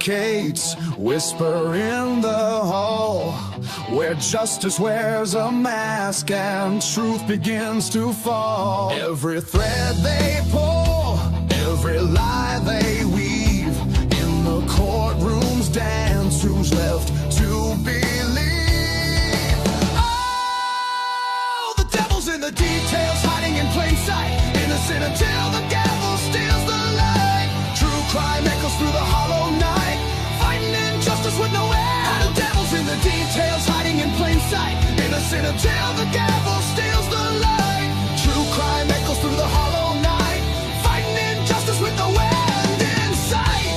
suffocates, whisper in the hall, where justice wears a mask and truth begins to fall. Every thread they pull, every lie they weave, in the courtroom's dance, who's left to believe? Oh, the devil's in the details, hiding in plain sight, innocent until the gavel steals the light. True crime echoes through the hollow night, fighting injustice with no end. The devil's in the details, hiding in plain sight, innocent until the gavel steals the light. True crime echoes through the hollow night, fighting injustice with no end in sight.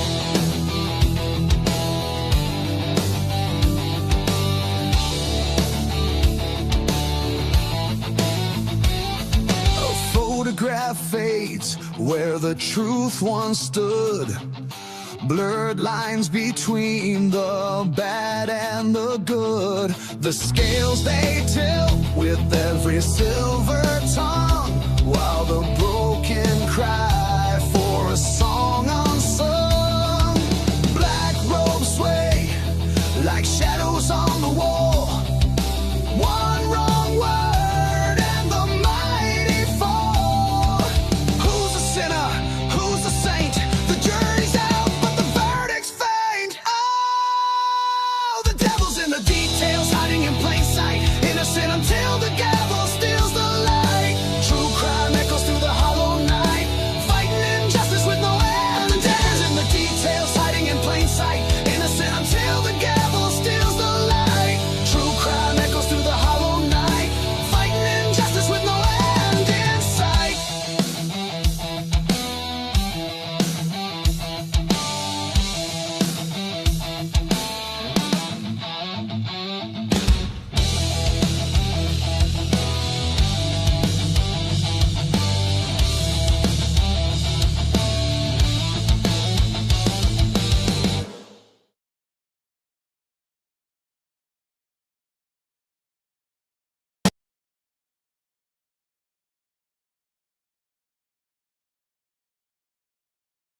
A photograph fades where the truth once stood, blurred lines between the bad and the good. The scales they tilt with every silver tongue, while the broken cry for a song unsung. Black robes sway like shadows on the wall, one wrong word and the mighty fall. Who's a sinner? Who's a saint? The jury's out, but the verdict's faint. Oh, the devil's in the details, hiding in plain sight, innocent until the gavel steals the light. True crime echoes through the hollow night, fighting injustice with no end. The devil's in the details, hiding in plain sight, innocent until the gavel steals the light. True crime echoes through the hollow night, fighting injustice with no end in sight.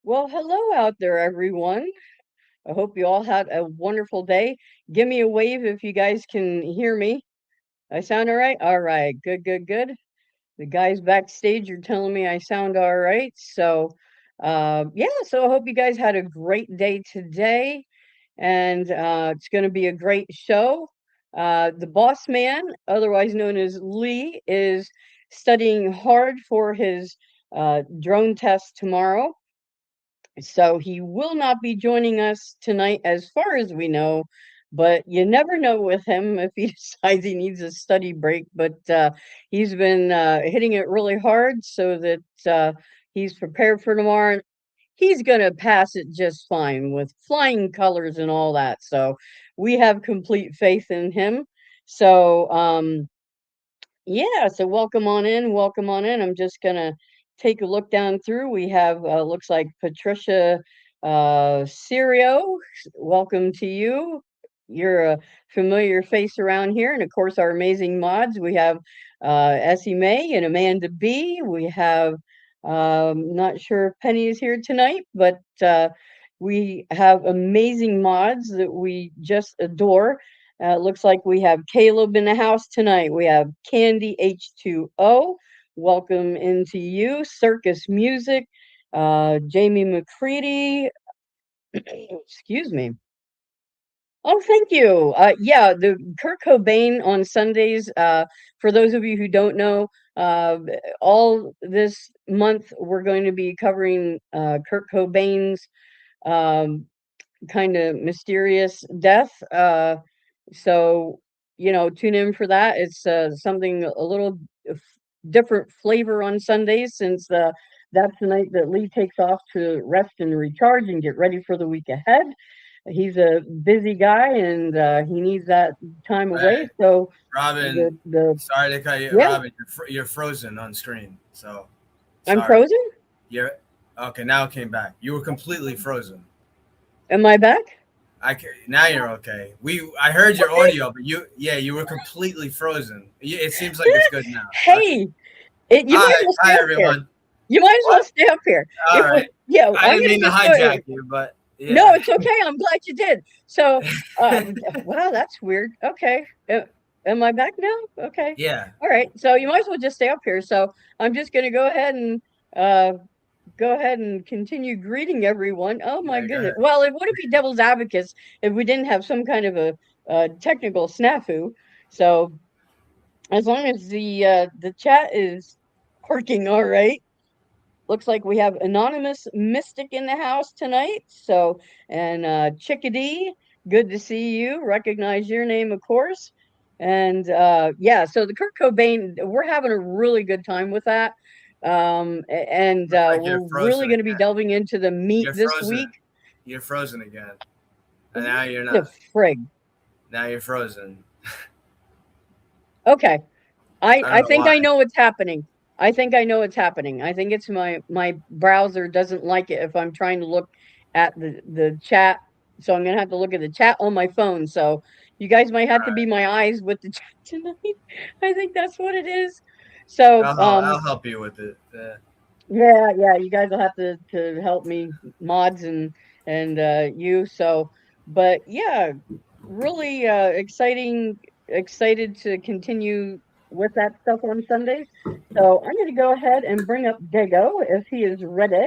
Well, hello out there, everyone. I hope you all had a wonderful day. Give me a wave if you guys can hear me. I sound all right? All right. Good, good, good. The guys backstage are telling me I sound all right. So, yeah, so I hope you guys had a great day today. And it's going to be a great show. The boss man, otherwise known as Lee, is studying hard for his drone test tomorrow. So he will not be joining us tonight, as far as we know, but you never know with him if he decides he needs a study break. But he's been hitting it really hard so that he's prepared for tomorrow. He's going to pass it just fine with flying colors and all that. So we have complete faith in him. So, yeah, so welcome on in, welcome on in. I'm just gonna take a look down through. We have looks like Patricia Serio. Welcome to you. You're a familiar face around here, and of course our amazing mods. We have Essie May and Amanda B. We have not sure if Penny is here tonight, but we have amazing mods that we just adore. Looks like we have Caleb in the house tonight. We have Candy H2O. Welcome into you. Circus Music. Jamie McCready. Excuse me. Oh, thank you. Yeah, the Kurt Cobain on Sundays. For those of you who don't know, all this month we're going to be covering Kurt Cobain's kind of mysterious death. So, tune in for that. It's something a little different flavor on Sundays, since that's the night that Lee takes off to rest and recharge and get ready for the week ahead. He's a busy guy, and he needs that time away. So, Robin, sorry to cut you. Yeah. Robin, you're frozen on screen. So sorry. I'm frozen? You're okay. Now it came back. You were completely frozen. Am I back? Now you're okay. I heard your audio, but you were completely frozen. It seems like it's good now. Hey, hi everyone. You might as well stay up here. All right. Yeah, I didn't mean to hijack you, but No, Yeah. it's okay. I'm glad you did. So, wow, that's weird. Okay. Am I back now? Okay. Yeah. All right. So you might as well just stay up here. So I'm just going to uh, go ahead and continue greeting everyone. Oh my Yeah. Go goodness. ahead. Well, it wouldn't be devil's advocates if we didn't have some kind of a technical snafu. So as long as the chat is working all right. Looks like we have anonymous mystic in the house tonight. So, and Chickadee, good to see you. Recognize your name, of course. And yeah, so the Kurt Cobain, we're having a really good time with that. And Looks like we're you're really frozen going to be again. delving into the meat You're this frozen. week. You're frozen again. And What now you're the not. frig? Now you're frozen. Okay, I don't I know think why. I know what's happening. I think I know what's happening. I think it's my browser doesn't like it if I'm trying to look at the chat. So I'm gonna have to look at the chat on my phone. So you guys might have to be my eyes with the chat tonight. I think that's what it is. So I'll help you with it. yeah, you guys will have to help me, mods and you. So but yeah, really excited to continue with that stuff on Sundays. So I'm going to go ahead and bring up Dago if he is ready.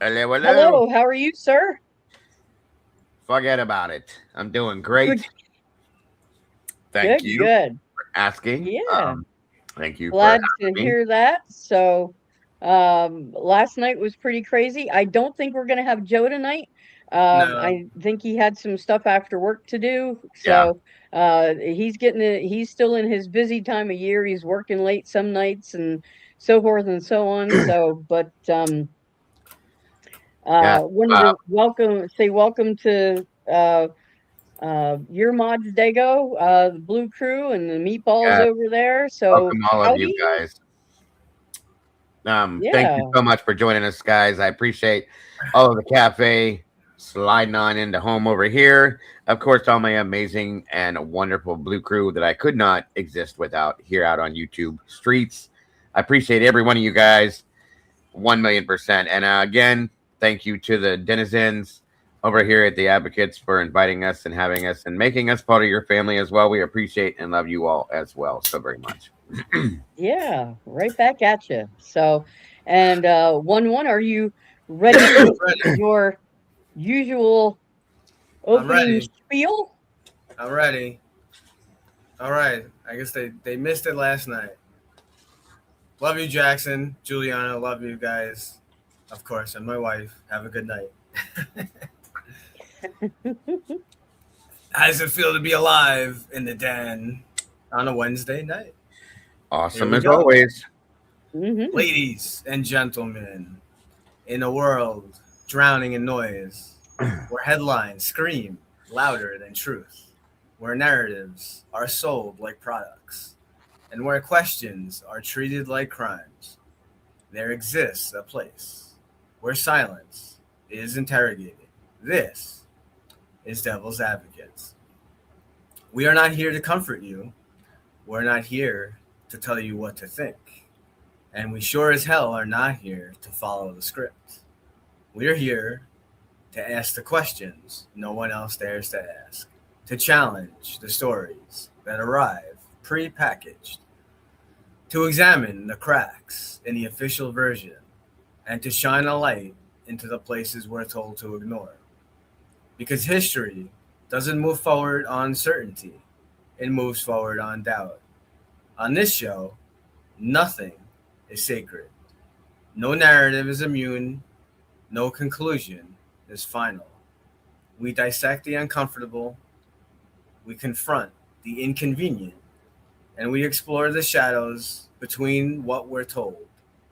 Hello, hello. Hello, how are you, sir? Forget about it. I'm doing Good, great. Thank good, you good. for asking. Yeah, Thank you for glad to having me. hear that. So last night was pretty crazy. I don't think we're going to have Joe tonight. No. I think he had some stuff after work to do. Yeah. So he's still in his busy time of year. He's working late some nights and so forth and so on. So but Yeah. wanted to welcome to your mods, Dago, the Blue Crew and the meatballs Yeah. over there. So Welcome all of you howdy. guys. Thank Yeah. you so much for joining us, guys. I appreciate all of the cafe sliding on into home over here. Of course, all my amazing and wonderful blue crew that I could not exist without here out on YouTube streets. I appreciate every one of you guys, 1,000,000%. And again, thank you to the denizens over here at the Advocates for inviting us and having us and making us part of your family as well. We appreciate and love you all as well so very much. Yeah, right back at you. So, and 1-1, are you ready with Ready. your usual I'm opening ready. spiel? I'm ready. All right. I guess they missed it last night. Love you, Jackson, Juliana. Love you guys. Of course, and my wife. Have a good night. How does it feel to be alive in the den on a Wednesday night? Awesome we as go. always. Ladies and gentlemen, in a world drowning in noise, where headlines scream louder than truth, where narratives are sold like products, and where questions are treated like crimes, there exists a place where silence is interrogated. This is Devil's Advocates. We are not here to comfort you. We're not here to tell you what to think. And we sure as hell are not here to follow the script. We're here to ask the questions no one else dares to ask, to challenge the stories that arrive pre-packaged, to examine the cracks in the official version, and to shine a light into the places we're told to ignore. Because history doesn't move forward on certainty, it moves forward on doubt. On this show, nothing is sacred. No narrative is immune, no conclusion is final. We dissect the uncomfortable, we confront the inconvenient, and we explore the shadows between what we're told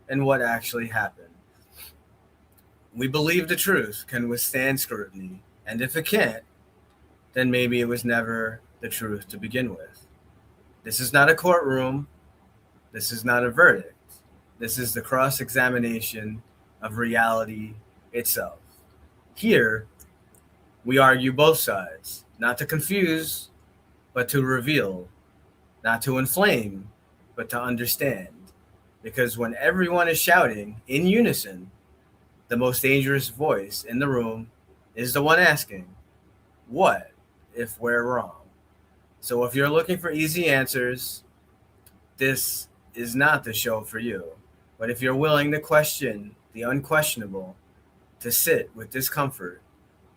and what actually happened. We believe the truth can withstand scrutiny, and if it can't, then maybe it was never the truth to begin with. This is not a courtroom. This is not a verdict. This is the cross examination of reality itself. Here, we argue both sides, not to confuse, but to reveal, not to inflame, but to understand. Because when everyone is shouting in unison, the most dangerous voice in the room is the one asking, what if we're wrong? So if you're looking for easy answers, this is not the show for you. But if you're willing to question the unquestionable, to sit with discomfort,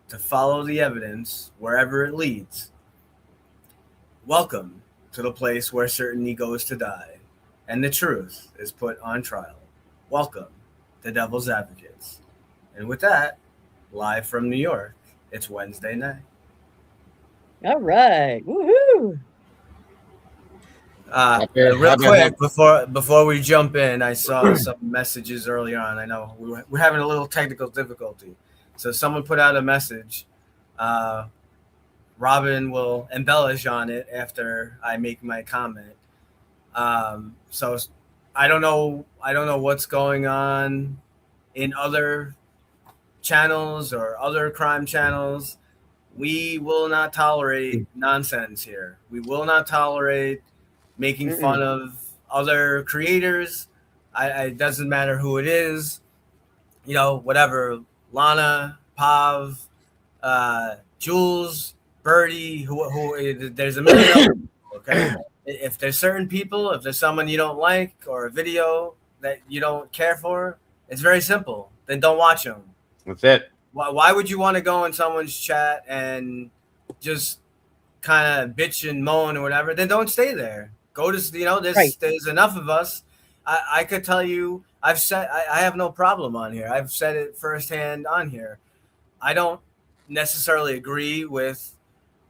to follow the evidence wherever it leads, welcome to the place where certainty goes to die and the truth is put on trial. Welcome to Devil's Advocates. And with that, live from New York, it's Wednesday night. All right. Woohoo! Real quick, before we jump in, I saw some messages earlier on. I know we're having a little technical difficulty. So someone put out a message. Robin will embellish on it after I make my comment. So I don't know what's going on in other channels or other crime channels. We will not tolerate nonsense here. We will not tolerate making fun of other creators. It doesn't matter who it is. You know, whatever. Lana, Pav, Jules, Birdie, who there's a million other people, okay? If there's certain people, if there's someone you don't like or a video that you don't care for, it's very simple. Then don't watch them. That's it. Why would you want to go in someone's chat and just kind of bitch and moan or whatever? Then don't stay there. Go to, there's enough of us. I could tell you, I have no problem on here. I've said it firsthand on here. I don't necessarily agree with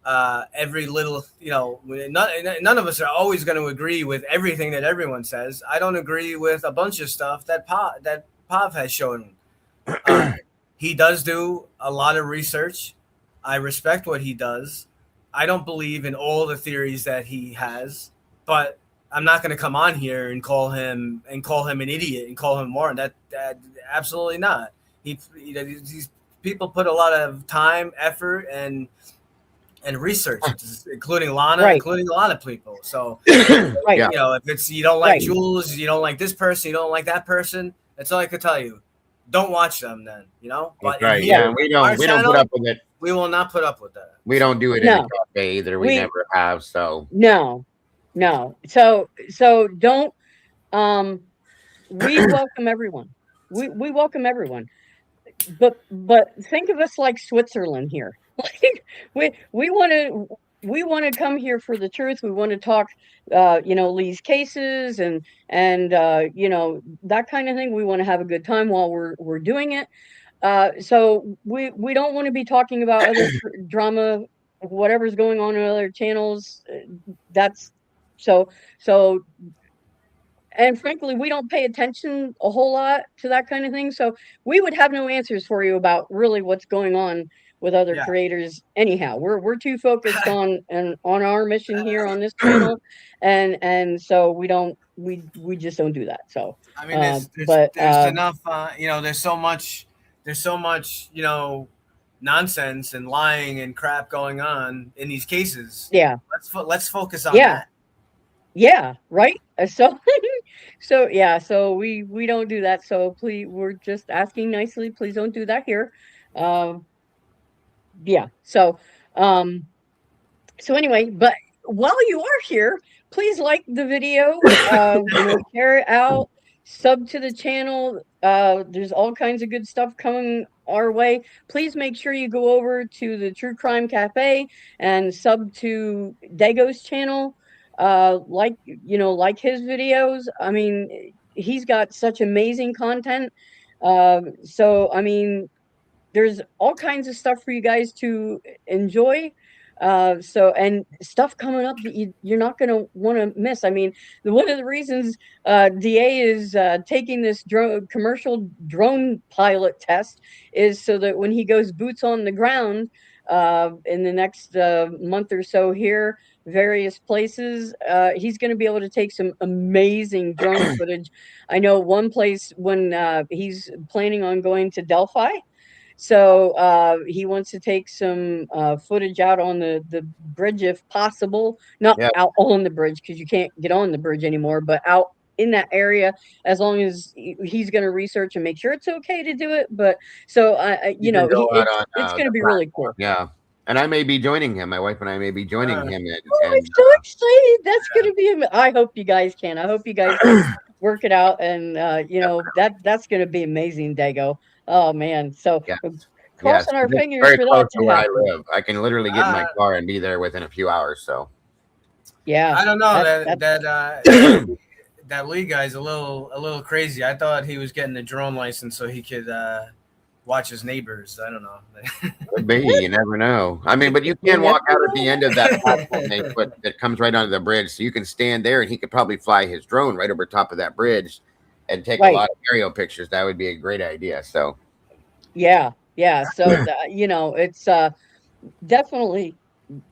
every little, none of us are always going to agree with everything that everyone says. I don't agree with a bunch of stuff that Pav has shown. He does do a lot of research. I respect what he does. I don't believe in all the theories that he has, but I'm not going to come on here and call him an idiot and call him moron. That absolutely not. These people put a lot of time, effort, and research, including Lana, including a lot of people. So, if you don't like Jules, you don't like this person, you don't like that person, that's all I could tell you. Don't watch them then, But we don't put up with it. We will not put up with that. We don't do it in the cafe either. We never have. So no. So don't. We welcome everyone. We welcome everyone. But think of us like Switzerland here. Like we want to come here for the truth. We want to talk, Lee's cases and that kind of thing. We want to have a good time while we're doing it. So we don't want to be talking about other drama, whatever's going on in other channels. That's so. And frankly, we don't pay attention a whole lot to that kind of thing. So we would have no answers for you about really what's going on with other creators. Anyhow, we're too focused on our mission here on this channel, and so we just don't do that. So I mean, there's enough. There's so much. Nonsense and lying and crap going on in these cases. Yeah. Let's focus on that. Yeah. Right. So we don't do that. So please, we're just asking nicely. Please don't do that here. So anyway, but while you are here, please like the video, share it out, sub to the channel. There's all kinds of good stuff coming our way. Please make sure you go over to the True Crime Cafe and sub to Dago's channel. Like his videos. I mean, he's got such amazing content. So I mean, there's all kinds of stuff for you guys to enjoy. And stuff coming up that you're not going to want to miss. I mean, one of the reasons DA is taking this commercial drone pilot test is so that when he goes boots on the ground in the next month or so here, various places, he's going to be able to take some amazing drone footage. I know one place when he's planning on going to Delphi. So he wants to take some footage out on the bridge if possible. Not out on the bridge because you can't get on the bridge anymore, but out in that area, as long as he's going to research and make sure it's okay to do it. But so You can go out on it's going to the be really platform. cool. Yeah. And I may be joining him. My wife and I may be joining him. Oh, I'm so excited! That's going to be. I hope you guys can. I hope you guys can work it out, and you know that's going to be amazing, Dago. Oh man, so yeah. Yes, crossing our it's fingers very for close that to to where I happen. live. I can literally get in my car and be there within a few hours. So Yeah, I don't know that's that Lee guy's a little crazy. I thought he was getting a drone license so he could watch his neighbors. I don't know. could be. You never know. I mean, but you You can never walk out at the know. end of that platform they put that comes right onto the bridge, so you can stand there, and he could probably fly his drone right over top of that bridge and take a Right. lot of aerial pictures. That would be a great idea. So Yeah, yeah. So you know, it's definitely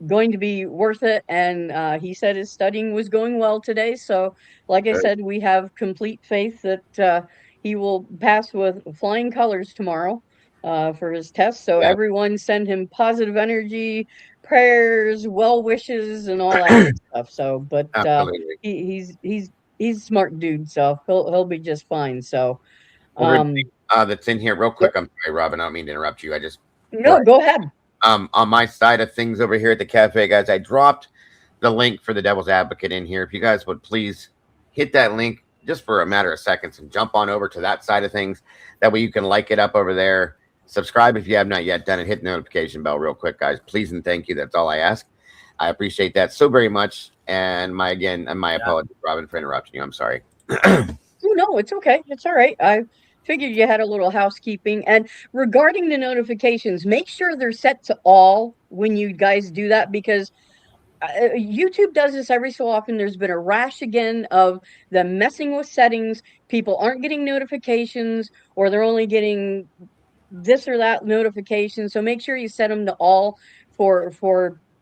going to be worth it. And he said his studying was going well today. So, like I good. said, we have complete faith that he will pass with flying colors tomorrow for his test. So, Yeah, everyone send him positive energy, prayers, well wishes, and all that good stuff. So, but absolutely. he's a smart dude, so he'll be just fine. So, Everything that's in here, real yep. quick. I'm sorry, Robin. I don't mean to interrupt you. I just No, go ahead. on my side of things over here at the cafe, guys, I dropped the link for the Devil's Advocate in here. If you guys would please hit that link just for a matter of seconds and jump on over to that side of things. That way you can like it up over there. Subscribe if you have not yet done it. Hit the notification bell real quick, guys. Please and thank you. That's all I ask. I appreciate that so very much. And my apologies, Robin, for interrupting you. I'm sorry. Oh, no, it's okay. It's all right. I figured you had a little housekeeping. And regarding the notifications, make sure they're set to all when you guys do that, because YouTube does this every so often. There's been a rash again of them messing with settings. People aren't getting notifications, or they're only getting this or that notification. So make sure you set them to all for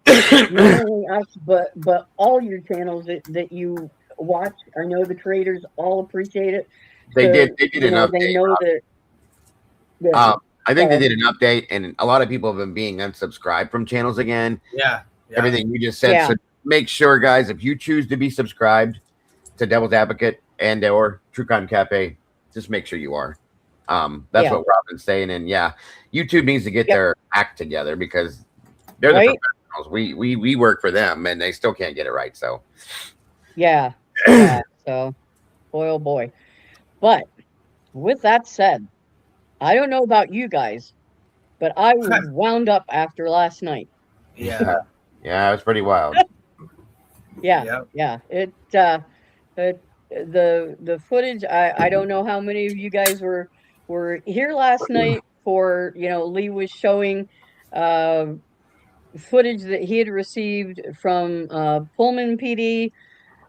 not only us, but all your channels that you watch. I know the creators all appreciate it. They So, did you an know, they update, know Rob. that. Yeah, I think they sorry. did an update, and a lot of people have been being unsubscribed from channels again. Yeah. Everything you just said. Yeah. So make sure, guys, if you choose to be subscribed to Devil's Advocate and or True Crime Cafe, just make sure you are. That's Yeah. what Robin's saying. And yeah, YouTube needs to get Yep. their act together, because they're Right? the professionals. We work for them, and they still can't get it right. So Yeah. Yeah. So, boy, oh boy. But with that said, I don't know about you guys, but I was wound up after last night. Yeah. yeah, it was pretty wild. Yeah. Yep. Yeah. The footage, I don't know how many of you guys were here last night for, you know, Lee was showing footage that he had received from Pullman PD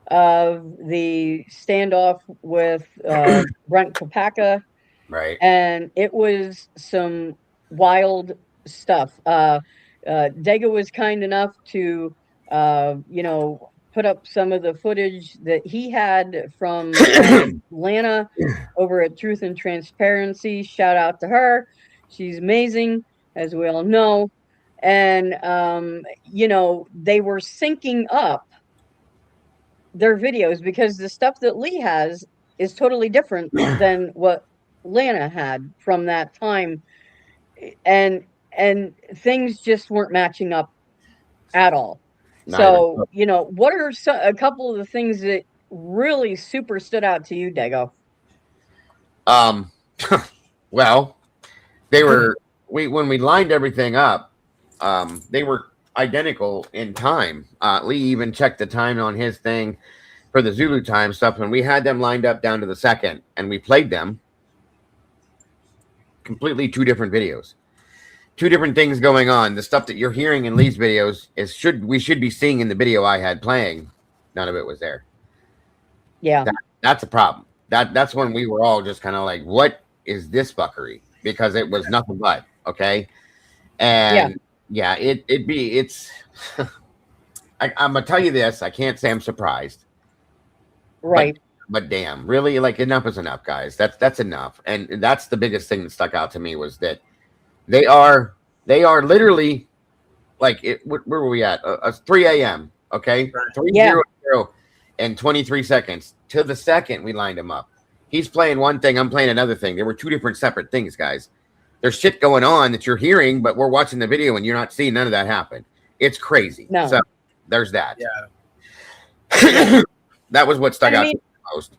of the standoff with Brent Kopaka, Right. and it was some wild stuff. Dago was kind enough to, you know, put up some of the footage that he had from Lana over at Truth and Transparency. Shout out to her. She's amazing, as we all know. And, you know, they were syncing up their videos, because the stuff that Lee has is totally different than what Lana had from that time. And things just weren't matching up at all. Not even So, close. you know, what are a couple of the things that really super stood out to you, Dago? Well, they were when we lined everything up, they were identical in time. Lee even checked the time on his thing for the Zulu time stuff, and we had them lined up down to the second, and we played them. Completely two different videos, two different things going on. The stuff that you're hearing in Lee's videos we should be seeing in the video I had playing. None of it was there. Yeah. That's a problem. That's when we were all just kind of like, what is this fuckery? Because it was nothing but okay. And yeah, it's I'm gonna tell you this. I can't say I'm surprised. Right. But damn, really, like, enough is enough, guys. That's enough. And that's the biggest thing that stuck out to me, was that they are literally like where were we at? 3 a.m. Okay, Right. 3:00 and 23 seconds. to the second we lined him up. He's playing one thing, I'm playing another thing. There were two different separate things, guys. There's shit going on that you're hearing, but we're watching the video and you're not seeing none of that happen. It's crazy. No. So there's that. Yeah. That was what stuck out to me most.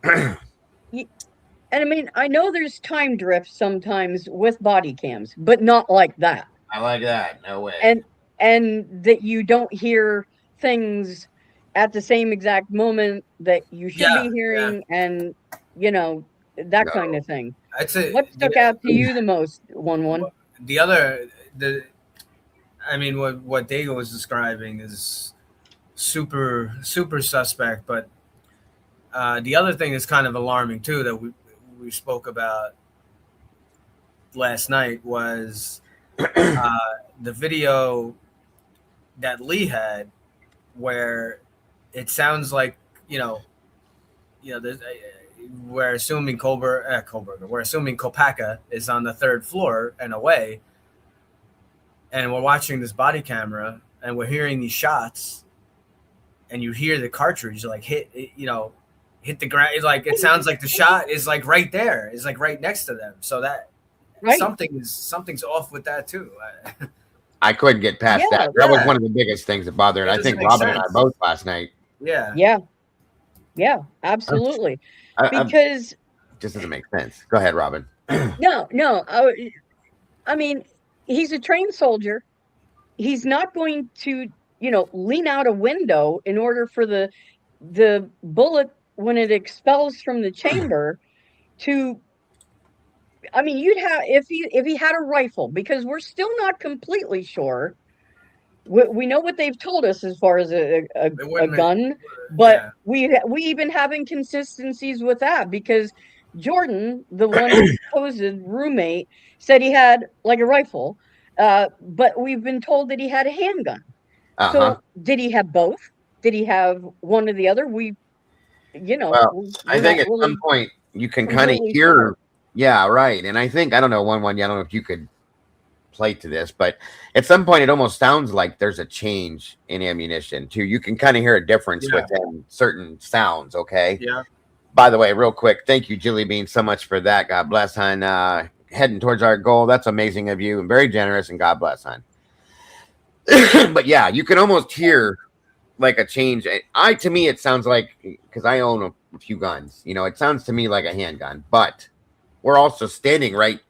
And I mean, I know there's time drift sometimes with body cams, but not like that. I like that. No way. And that you don't hear things at the same exact moment that you should be hearing, and you know, that kind of thing. I'd say What stuck out to you the most, one? I mean, what Dago was describing is super suspect, but the other thing is kind of alarming too that we spoke about last night was the video that Lee had, where it sounds like we're assuming we're assuming Kopaka is on the third floor and away, and we're watching this body camera and we're hearing these shots, and you hear the cartridge like hit the ground. It's like it sounds like the shot is like right there, is like right next to them. So that something's off with that too. I couldn't get past that. That was one of the biggest things that bothered. I think Robin and I both last night. Yeah, absolutely. Because it just doesn't make sense. Go ahead, Robin. No. I mean, he's a trained soldier. He's not going to, lean out a window in order for the bullet, when it expels from the chamber, to. I mean, you'd have if he had a rifle, because we're still not completely sure. We know what they've told us as far as a gun, but we've been having inconsistencies with that, because Jordan, the one supposed roommate, said he had like a rifle, but we've been told that he had a handgun. So did he have both? Did he have one or the other? I think at some point you can kind of hear. Sure. Yeah, right. And I think, I don't know, I don't know if you could play to this, but at some point it almost sounds like there's a change in ammunition too. You can kind of hear a difference within certain sounds. Okay. Yeah. By the way, real quick, thank you, Jilly Bean, so much for that. God bless, hon. Heading towards our goal. That's amazing of you and very generous, and God bless, hon. But yeah, you can almost hear like a change. To me, it sounds like, because I own a few guns, it sounds to me like a handgun, but we're also standing right.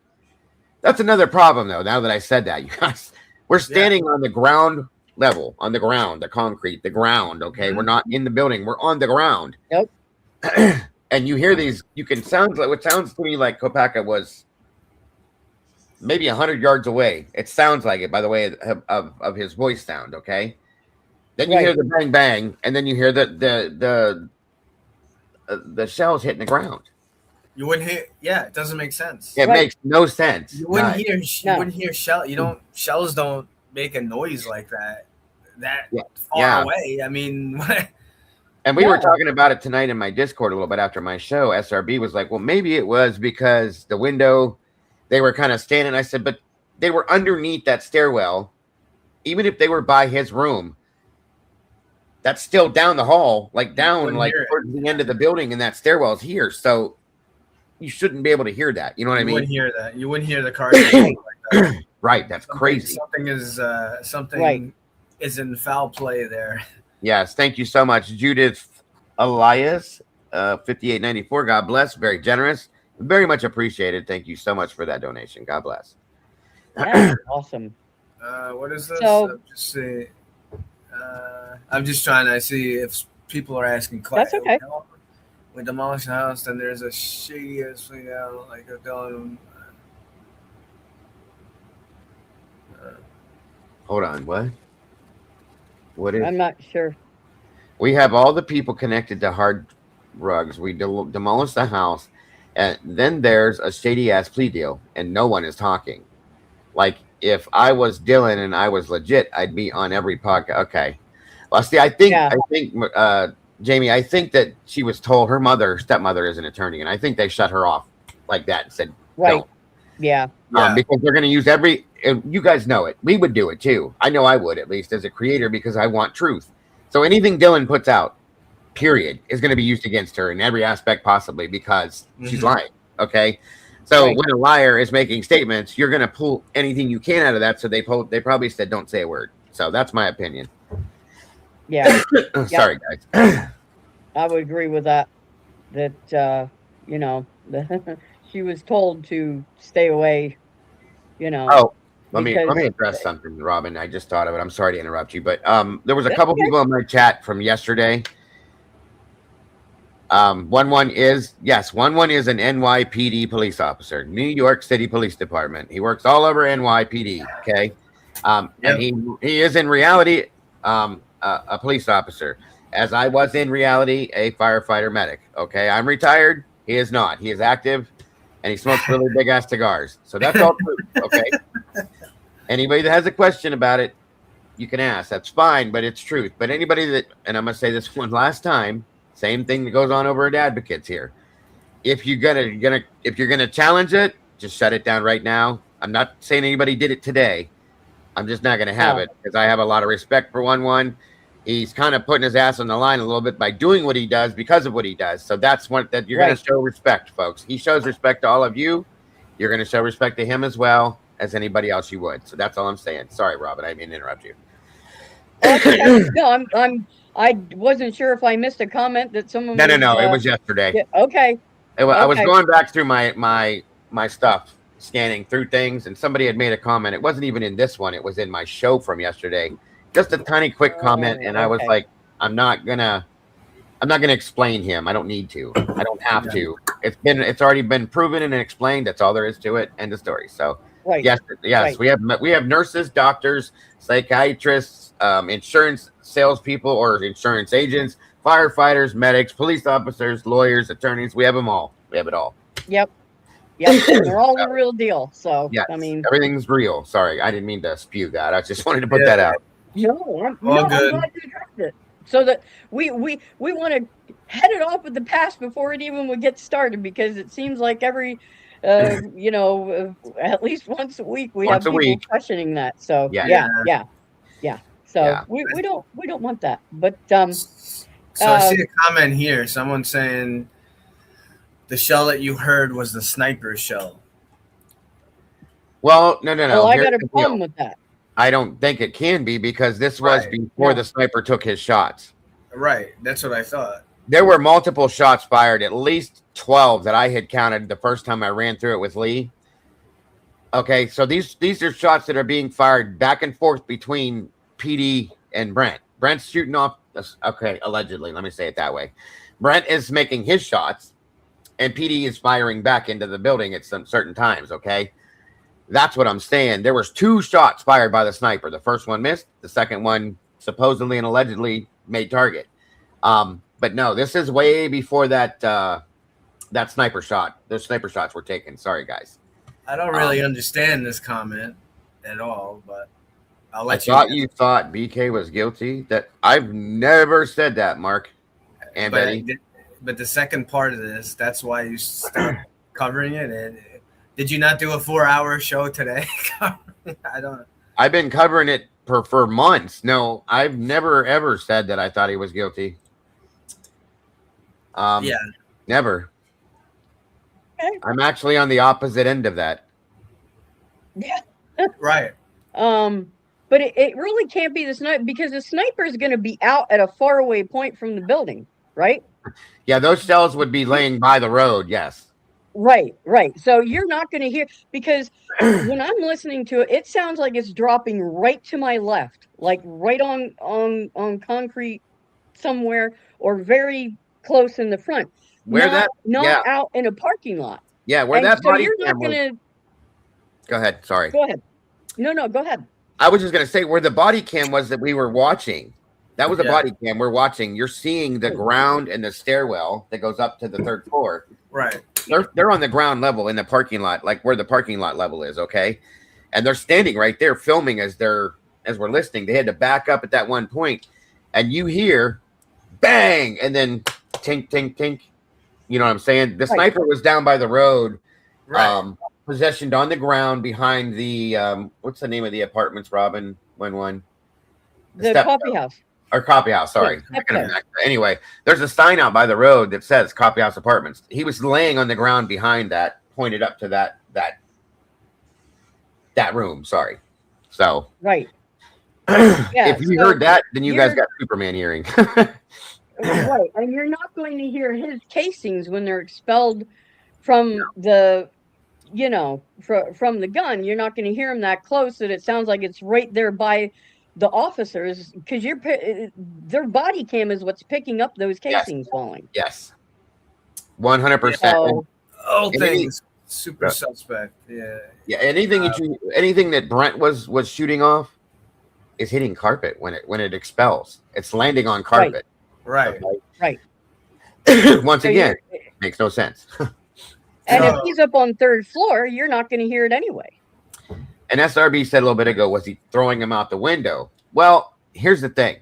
That's another problem, though. Now that I said that, you guys, we're standing on the ground level, on the ground, the concrete, the ground. Okay. We're not in the building. We're on the ground. Yep. And you hear these, it sounds to me like Kopaka was maybe 100 yards away. It sounds like it by the way of his voice sound. Okay. Then you hear the bang, bang. And then you hear the shells hitting the ground. You wouldn't hear. Yeah, it doesn't make sense. It makes no sense. You wouldn't hear. You wouldn't hear shell. Shells don't make a noise like that. That far away. I mean. And we were talking about it tonight in my Discord a little bit after my show. SRB was like, "Well, maybe it was because the window, they were kind of standing." I said, "But they were underneath that stairwell. Even if they were by his room, that's still down the hall, like down, like towards the end of the building, and that stairwell is here. So." You shouldn't be able to hear that. You know what I mean? You wouldn't hear that. You wouldn't hear the car. Like that. Right. That's crazy. Something is in foul play there. Yes. Thank you so much, Judith Elias, 5894. God bless. Very generous. Very much appreciated. Thank you so much for that donation. God bless. That's awesome. What is this? So, I'm just trying to see if people are asking questions. That's okay. We demolish the house, then there's a shady ass thing out, like a gun. Hold on, what? What is? I'm not sure. We have all the people connected to hard rugs. We demolish the house, and then there's a shady ass plea deal, and no one is talking. Like if I was Dylan and I was legit, I'd be on every podcast. Okay, well, see, I think Jamie, I think that she was told her stepmother is an attorney, and I think they shut her off like that and said, "Don't." Yeah. Because they're going to use you guys know it. We would do it too. I know I would, at least as a creator, because I want truth. So anything Dylan puts out, period, is going to be used against her in every aspect possibly because she's Mhm. lying. Okay. So Right. when a liar is making statements, you're going to pull anything you can out of that. So they probably said, don't say a word. So that's my opinion. Yeah, Sorry, guys. I would agree with that. That you know, she was told to stay away. You know, Oh, let because me address something, Robin. I just thought of it. I'm sorry to interrupt you, but there was a that's couple okay. people in my chat from yesterday. 1-1 is yes, 1-1 is an NYPD police officer, New York City Police Department. He works all over NYPD. Okay, and Yep. he is in reality a police officer, as I was in reality a firefighter medic. Okay, I'm retired. He is not. He is active, and he smokes really big ass cigars. So that's all true. Okay. Anybody that has a question about it, you can ask. That's fine, but it's truth. But anybody that, and I'm gonna say this one last time, same thing that goes on over at Advocates here. If you're gonna challenge it, just shut it down right now. I'm not saying anybody did it today. I'm just not gonna have No. it because I have a lot of respect for 1-1. He's kind of putting his ass on the line a little bit by doing what he does because of what he does. So that's one that you're Right. gonna show respect, folks. He shows respect to all of you. You're gonna show respect to him as well as anybody else you would. So that's all I'm saying. Sorry, Robin, I didn't mean to interrupt you. Oh, that's okay. No, I wasn't sure if I missed a comment that someone No, no, was. no. It was yesterday. Yeah, okay. I was Okay. going back through my stuff, scanning through things, and somebody had made a comment. It wasn't even in this one. It was in my show from yesterday. Just a tiny quick comment, and I was Okay. like, I'm not gonna explain him. I don't need to. I don't have to. It's already been proven and explained. That's all there is to it. End of story. So Right. yes, Right. we have nurses, doctors, psychiatrists, insurance salespeople or insurance agents, firefighters, medics, police officers, lawyers, attorneys. We have them all. We have it all. Yep. Yep. They're all the real deal. So Yes, I mean, everything's real. Sorry, I didn't mean to spew that. I just wanted to put that out. no, All I'm good. glad you addressed it. So that we want to head it off with the past before it even would get started, because it seems like every at least once a week we Once have a people week. questioning that. So Yeah. yeah. So Yeah. we don't want that. But So I see a comment here. Someone saying the shell that you heard was the sniper shell. Well, no. well, I Here's got a the problem deal. with that. I don't think it can be because this was Right. before No. the sniper took his shots. Right. That's what I thought. There were multiple shots fired, at least 12 that I had counted the first time I ran through it with Lee. Okay, so these are shots that are being fired back and forth between PD and Brent. Brent's shooting off. Okay, allegedly. Let me say it that way. Brent is making his shots, and PD is firing back into the building at some certain times. Okay, that's what I'm saying. There was 2 shots fired by the sniper. The first one missed. The second one supposedly and allegedly made target. But no, this is way before that that sniper shot. Those sniper shots were taken. Sorry, guys. I don't really understand this comment at all, but I'll I let thought you. you thought BK was guilty. That I've never said that, Mark and Betty. But the second part of this, that's why you stopped covering it. And did you not do a 4-hour show today? I don't. I've been covering it for months. No, I've never ever said that I thought he was guilty. Yeah. Never. Okay. I'm actually on the opposite end of that. Yeah. Right. But it really can't be the sniper, because the sniper is going to be out at a faraway point from the building, right? Yeah, those shells would be laying by the road. Yes. Right. So you're not going to hear, because when I'm listening to it, it sounds like it's dropping right to my left, like right on concrete somewhere, or very close in the front. Not out in a parking lot. Yeah, where And that so body you're cam not going was. to Go ahead. Sorry. go ahead. No, go ahead. I was just going to say where the body cam was that we were watching. That was a Yeah. body cam we're watching. You're seeing the ground and the stairwell that goes up to the 3rd floor. Right. They're on the ground level in the parking lot, like where the parking lot level is, okay? And they're standing right there filming as we're listening. They had to back up at that one point, and you hear bang, and then tink, tink, tink. You know what I'm saying? The sniper was down by the road, Right. positioned on the ground behind the what's the name of the apartments, Robin? The The coffee house. or Coffee House. Sorry. Up Anyway, there's a sign out by the road that says Coffee House Apartments. He was laying on the ground behind that, pointed up to that room. Sorry. So right. Yeah, if you so heard that, then you guys you're got Superman hearing. right, and you're not going to hear his casings when they're expelled from the, you know, from the gun. You're not going to hear them that close that it sounds like it's right there by the officers, because their body cam is what's picking up those Yes. casings falling. Yes. 100%. So All Any- things super Yeah. suspect. Yeah. Yeah, anything that Brent was shooting off is hitting carpet when it expels. It's landing on carpet. Right. right. Once So again, you're- makes no sense. and if So- he's up on third floor, you're not going to hear it anyway. And SRB said a little bit ago, was he throwing him out the window? Well, here's the thing.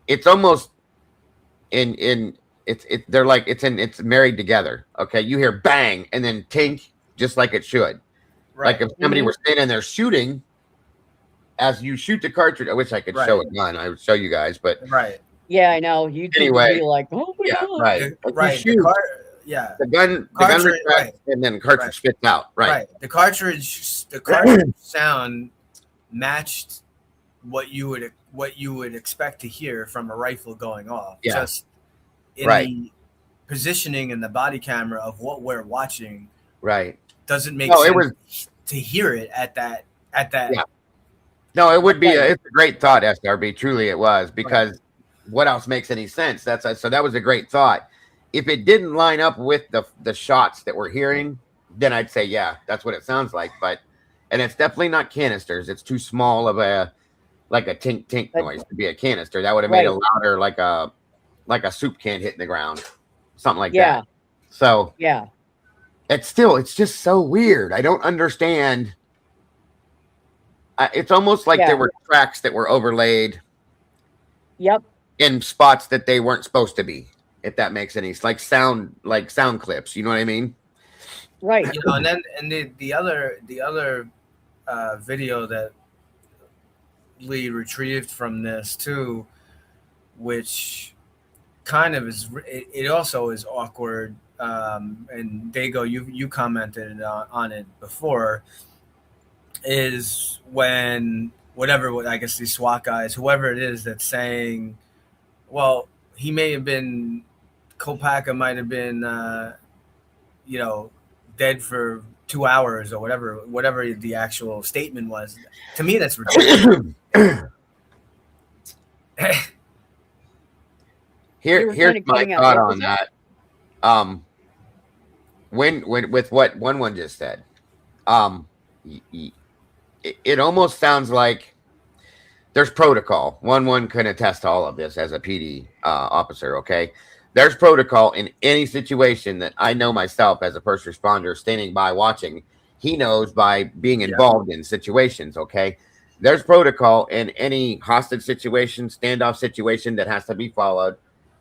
It's almost it's married together. Okay. You hear bang and then tink, just like it should. Right. Like if somebody were standing there shooting, as you shoot the cartridge, I wish I could show a gun. I would show you guys, but right. Yeah, I know. You Anyway, be like, oh my yeah, God. right. If you Right. shoot, Yeah. the gun Cartridge, retracts and then cartridge Right. spits out. Right. Right. The cartridge sound matched what you would expect to hear from a rifle going off. Yeah. Just in Right. the positioning and the body camera of what we're watching Right. doesn't make No, it sense was- to hear it at that. Yeah. No, it would be. Right. It's a great thought, SRB. Truly, it was, because what else makes any sense? So that was a great thought. If it didn't line up with the shots that we're hearing, then I'd say, yeah, that's what it sounds like. And it's definitely not canisters. It's too small of a tink tink noise to be a canister. That would have made it louder, like a soup can hitting the ground, something like that. So Yeah. it's just so weird. I don't understand. It's almost like there were tracks that were overlaid Yep. in spots that they weren't supposed to be, if that makes any sense. Like sound clips, you know what I mean? Right. You know, and then the other video that Lee retrieved from this too, which kind of it also is awkward. And Dago, you commented on it before, is when whatever, I guess these SWAT guys, whoever it is that's saying, well, he may have been, Kopaka might have been, dead for 2 hours or whatever the actual statement was. To me, that's ridiculous. Here's my thought on that. When with what one just said, it almost sounds like there's protocol. One can attest to all of this as a PD officer. Okay, there's protocol in any situation that I know myself as a first responder standing by watching. He knows by being involved in situations. Okay, there's protocol in any hostage situation, standoff situation that has to be followed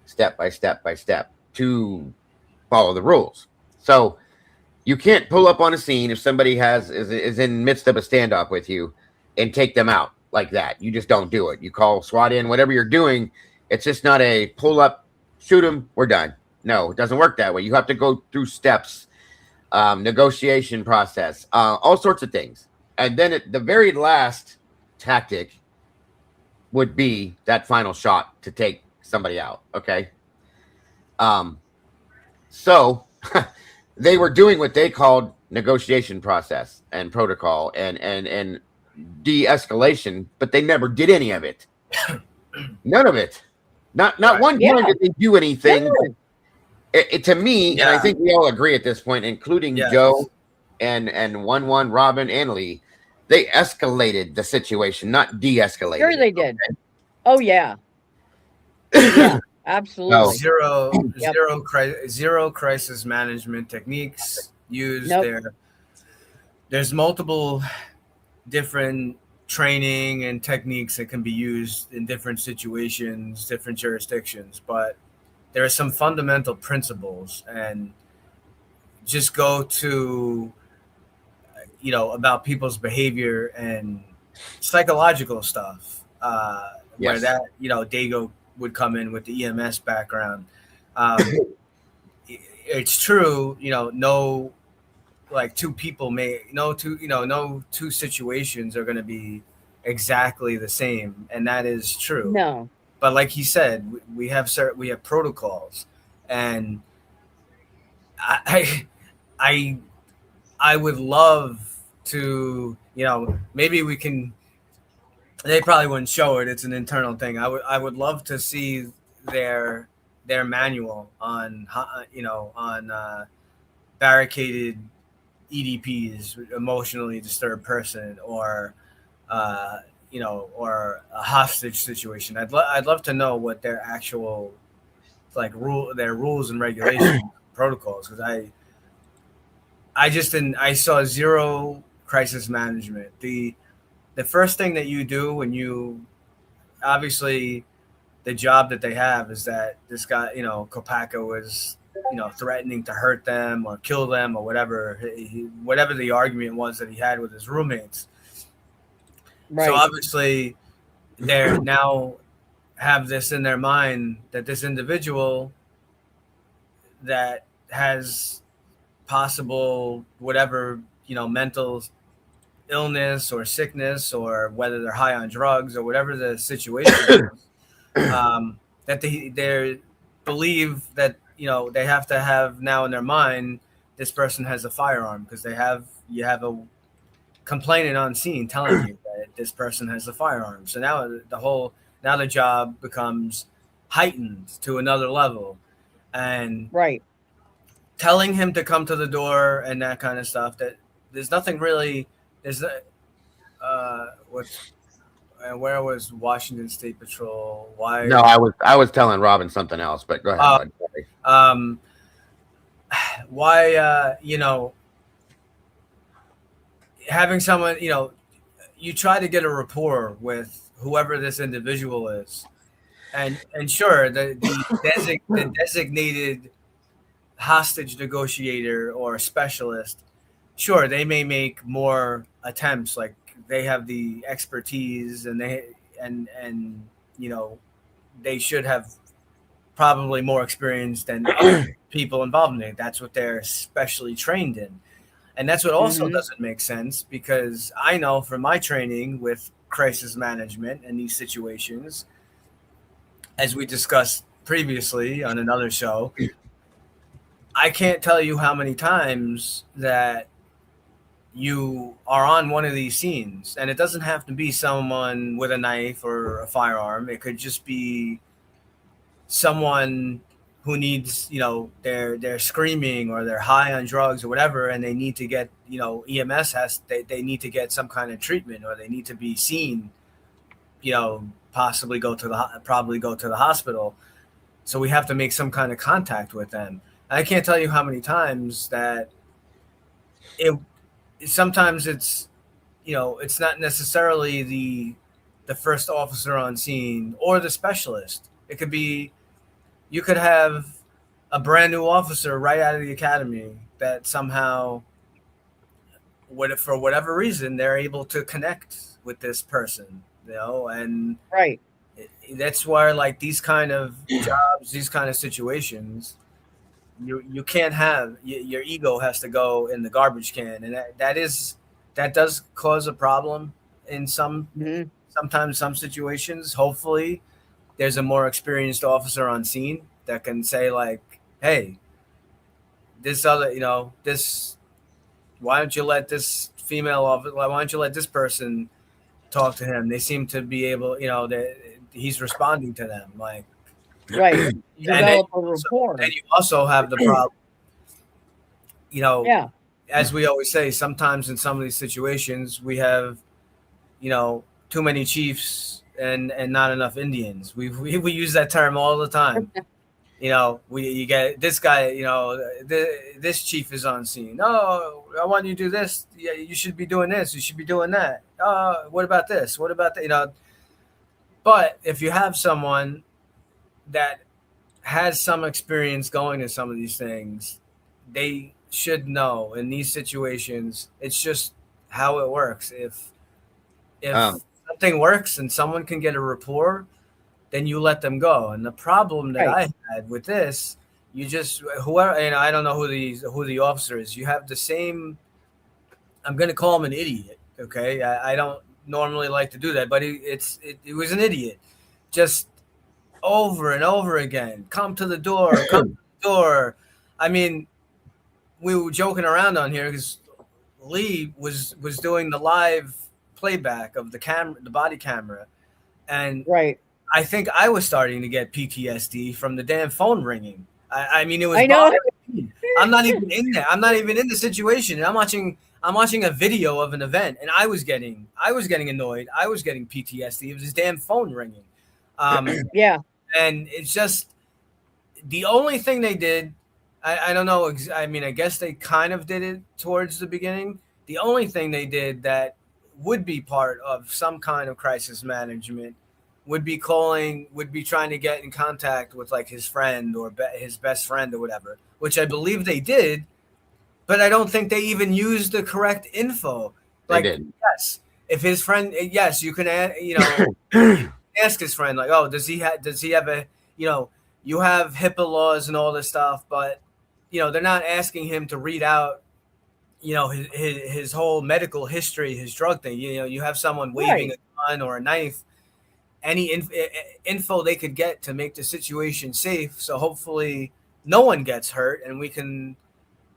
step by step by step to follow the rules. So you can't pull up on a scene if somebody is in midst of a standoff with you and take them out like that. You just don't do it. You call SWAT in, whatever you're doing. It's just not a pull up, shoot them, we're done. No, it doesn't work that way. You have to go through steps, negotiation process, all sorts of things. And then the very last tactic would be that final shot to take somebody out. Okay. So they were doing what they called negotiation process and protocol and de-escalation, but they never did any of it. None of it. Not one time did they do anything. No. It to me, and I think we all agree at this point, including Joe and Robin and Lee, they escalated the situation, not de-escalated. Sure they did. Oh yeah. Yeah, absolutely. Zero crisis management techniques used there. There's multiple different training and techniques that can be used in different situations, different jurisdictions, but there are some fundamental principles, and just go to, about people's behavior and psychological stuff, where that, Dago would come in with the EMS background. It's true, no, like two people may no two situations are going to be exactly the same, and that is true. No. But like he said, we have protocols, and I I I would love to, maybe we can. They probably wouldn't show it. It's an internal thing. I would love to see their manual on barricaded EDPs, emotionally disturbed person, or or a hostage situation. I'd love to know what their actual their rules and regulations protocols, because I just didn't. I saw zero crisis management. The first thing that you do when you, obviously, the job that they have is that this guy, Kopaka, was, threatening to hurt them or kill them or whatever, whatever the argument was that he had with his roommates. Right. So obviously, they're now have this in their mind that this individual that has possible whatever, mental illness or sickness, or whether they're high on drugs or whatever the situation is, that they believe that they have to have now in their mind this person has a firearm, because you have a complainant on scene telling you that this person has a firearm. So now the job becomes heightened to another level, and Right. telling him to come to the door and that kind of stuff. That there's nothing really. There's where was Washington State Patrol? Why? No, I was telling Robin something else, but go ahead. Bud. Sorry. Why? Having someone, you try to get a rapport with whoever this individual is, and sure, the designated hostage negotiator or specialist, sure, they may make more attempts, like they have the expertise, and they should have probably more experience than other people involved in it. That's what they're specially trained in. And that's what also doesn't make sense, because I know from my training with crisis management and these situations, as we discussed previously on another show, I can't tell you how many times that you are on one of these scenes, and it doesn't have to be someone with a knife or a firearm. It could just be someone who needs, they're screaming or they're high on drugs or whatever, and they need to get, EMS they need to get some kind of treatment, or they need to be seen, probably go to the hospital. So we have to make some kind of contact with them. I can't tell you how many times that sometimes it's, it's not necessarily the first officer on scene or the specialist. It could be, you could have a brand new officer right out of the academy that somehow, for whatever reason, they're able to connect with this person, and Right. That's where, like, these kind of jobs, these kind of situations, you can't have, your ego has to go in the garbage can, and that does cause a problem in sometimes some situations. Hopefully there's a more experienced officer on scene that can say, like, hey, this other, why don't you let this female officer, why don't you let this person talk to him? They seem to be able, he's responding to them, like, Right. Develop a rapport. And you also have the problem, Yeah. as we always say, sometimes in some of these situations we have, too many chiefs and not enough Indians. We use that term all the time. You get this guy, this chief is on scene. Oh, I want you to do this. Yeah, you should be doing this. You should be doing that. What about this? What about that? But if you have someone that has some experience going to some of these things, they should know in these situations. It's just how it works. If something works and someone can get a rapport, then you let them go. And the problem that Right. I had with this, you just whoever, and I don't know who the officer is. You have the same. I'm gonna call him an idiot. Okay, I don't normally like to do that, but it was an idiot. Just over and over again. Come to the door. Come to the door. I mean, we were joking around on here because Lee was doing the live playback of the body camera, and Right. I think I was starting to get PTSD from the damn phone ringing. I mean, it was I know. bothering me. I'm not even in there. I'm not even in the situation. I'm watching a video of an event, and I was getting annoyed. I was getting PTSD. It was his damn phone ringing. Yeah. And it's just the only thing they did. I don't know. I mean, I guess they kind of did it towards the beginning. The only thing they did that would be part of some kind of crisis management would be trying to get in contact with like his friend or his best friend or whatever, which I believe they did, but I don't think they even used the correct info. Like, They did. yes, if his friend, yes, you can, ask his friend, like, oh, does he have a, you have HIPAA laws and all this stuff, but, they're not asking him to read out, his whole medical history, his drug thing. You have someone waving Right. a gun or a knife, any info they could get to make the situation safe. So hopefully no one gets hurt and we can,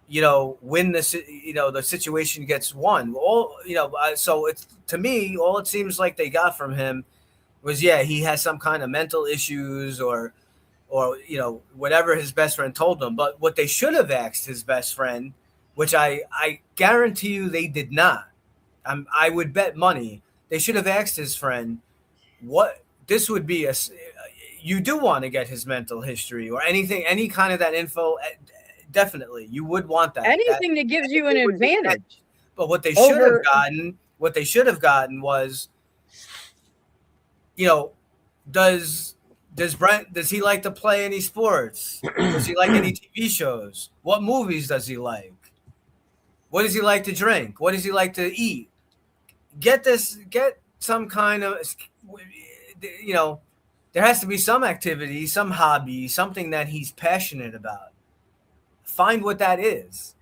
win this, the situation gets won. So it's, to me, all it seems like they got from him was, yeah, he has some kind of mental issues or whatever his best friend told him. But what they should have asked his best friend, which I guarantee you they did not. I would bet money they should have asked his friend what this would be. You do want to get his mental history or anything, any kind of that info. Definitely, you would want that. Anything that gives you an advantage. But what they Over. should have gotten was, does he like to play any sports? Does he like any TV shows? What movies does he like? What does he like to drink? What does he like to eat? Get some kind of, there has to be some activity, some hobby, something that he's passionate about. Find what that is,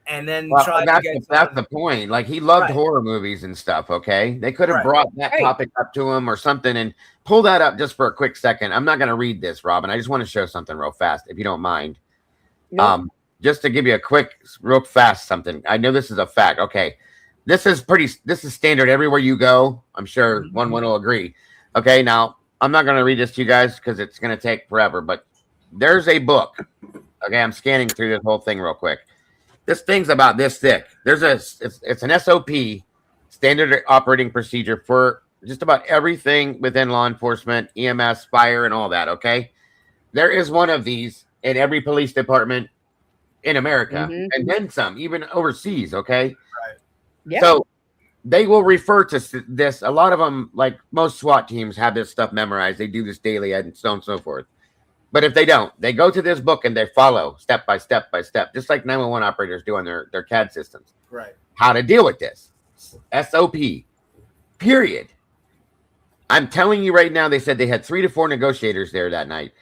and then try to get. That's the point. Like, he loved Right. horror movies and stuff. Okay, they could have Right. brought that Right. topic up to him or something, and pull that up just for a quick second. I'm not going to read this, Robin. I just want to show something real fast, if you don't mind. No. Just to give you a quick, real fast something. I know this is a fact. Okay, this is standard everywhere you go. I'm sure one will agree. Okay, now I'm not going to read this to you guys because it's going to take forever. But there's a book. Okay, I'm scanning through this whole thing real quick. This thing's about this thick. It's an SOP, standard operating procedure for just about everything within law enforcement, EMS, fire, and all that. Okay, there is one of these in every police department in America, and then some, even overseas. Okay, Yeah. so they will refer to this. A lot of them, like most SWAT teams, have this stuff memorized. They do this daily and so on and so forth. But if they don't, they go to this book and they follow step by step by step, just like 911 operators do on their CAD systems. Right. How to deal with this. SOP. Period. I'm telling you right now, they said they had 3 to 4 negotiators there that night.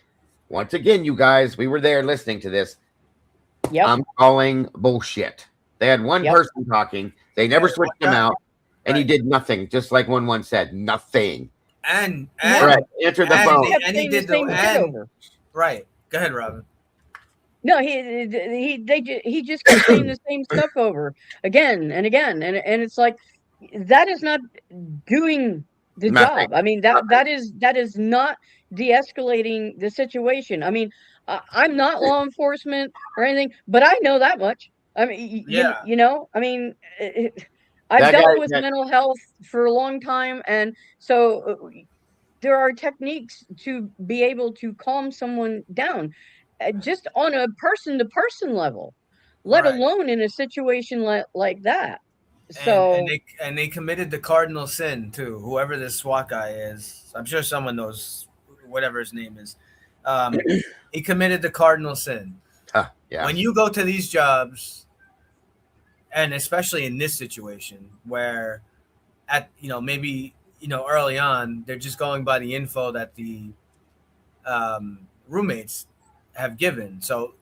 Once again, you guys, we were there listening to this. Yep. I'm calling bullshit. They had one person talking. They never switched him out, and he did nothing, just like 1-1 said. Nothing. And right. Answered the phone. he did the right. Go ahead, Robin. No, he just kept saying the same stuff over again and again, and it's like that is not doing the job. I mean, that is not de-escalating the situation. I mean, I'm not law enforcement or anything, but I know that much. I mean, I mean, I've dealt with mental health for a long time, and so there are techniques to be able to calm someone down, just on a person-to-person level, let alone in a situation like that. So and they committed the cardinal sin too. Whoever this SWAT guy is, I'm sure someone knows whatever his name is. He committed the cardinal sin. Yeah. When you go to these jobs, and especially in this situation where maybe early on they're just going by the info that the roommates have given. So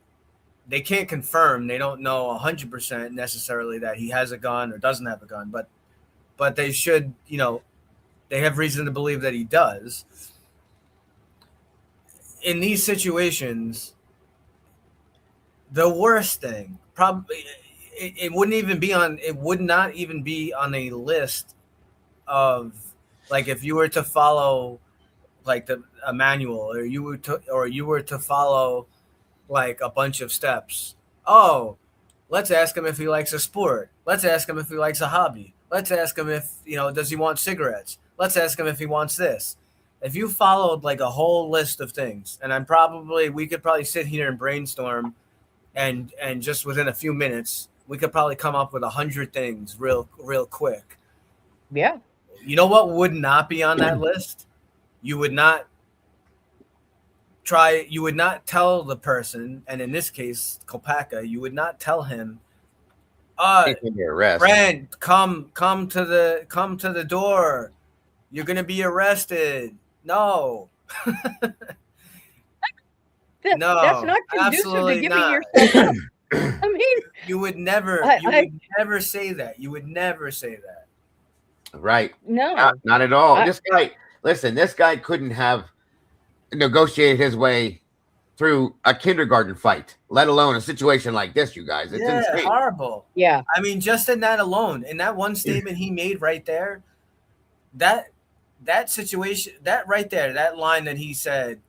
they can't confirm. They don't know 100% necessarily that he has a gun or doesn't have a gun, but they should, they have reason to believe that he does. In these situations, the worst thing probably it would not even be on a list of, like, if you were to follow like a manual, or you were to follow like a bunch of steps. Oh, let's ask him if he likes a sport. Let's ask him if he likes a hobby. Let's ask him if, does he want cigarettes? Let's ask him if he wants this. If you followed like a whole list of things, and we could probably sit here and brainstorm, and just within a few minutes, we could probably come up with 100 things real quick. Yeah. You know what would not be on that list? You would not tell the person, and in this case, Kopaka, you would not tell him, friend, come to the door. You're gonna be arrested. No. No, that's not conducive to giving yourself up. I mean, you would never say that. You would never say that. Right. No. Not at all. This guy couldn't have negotiated his way through a kindergarten fight, let alone a situation like this, you guys. It's insane. Horrible. Yeah. I mean, just in that alone, in that one statement he made right there, that situation, that right there, that line that he said,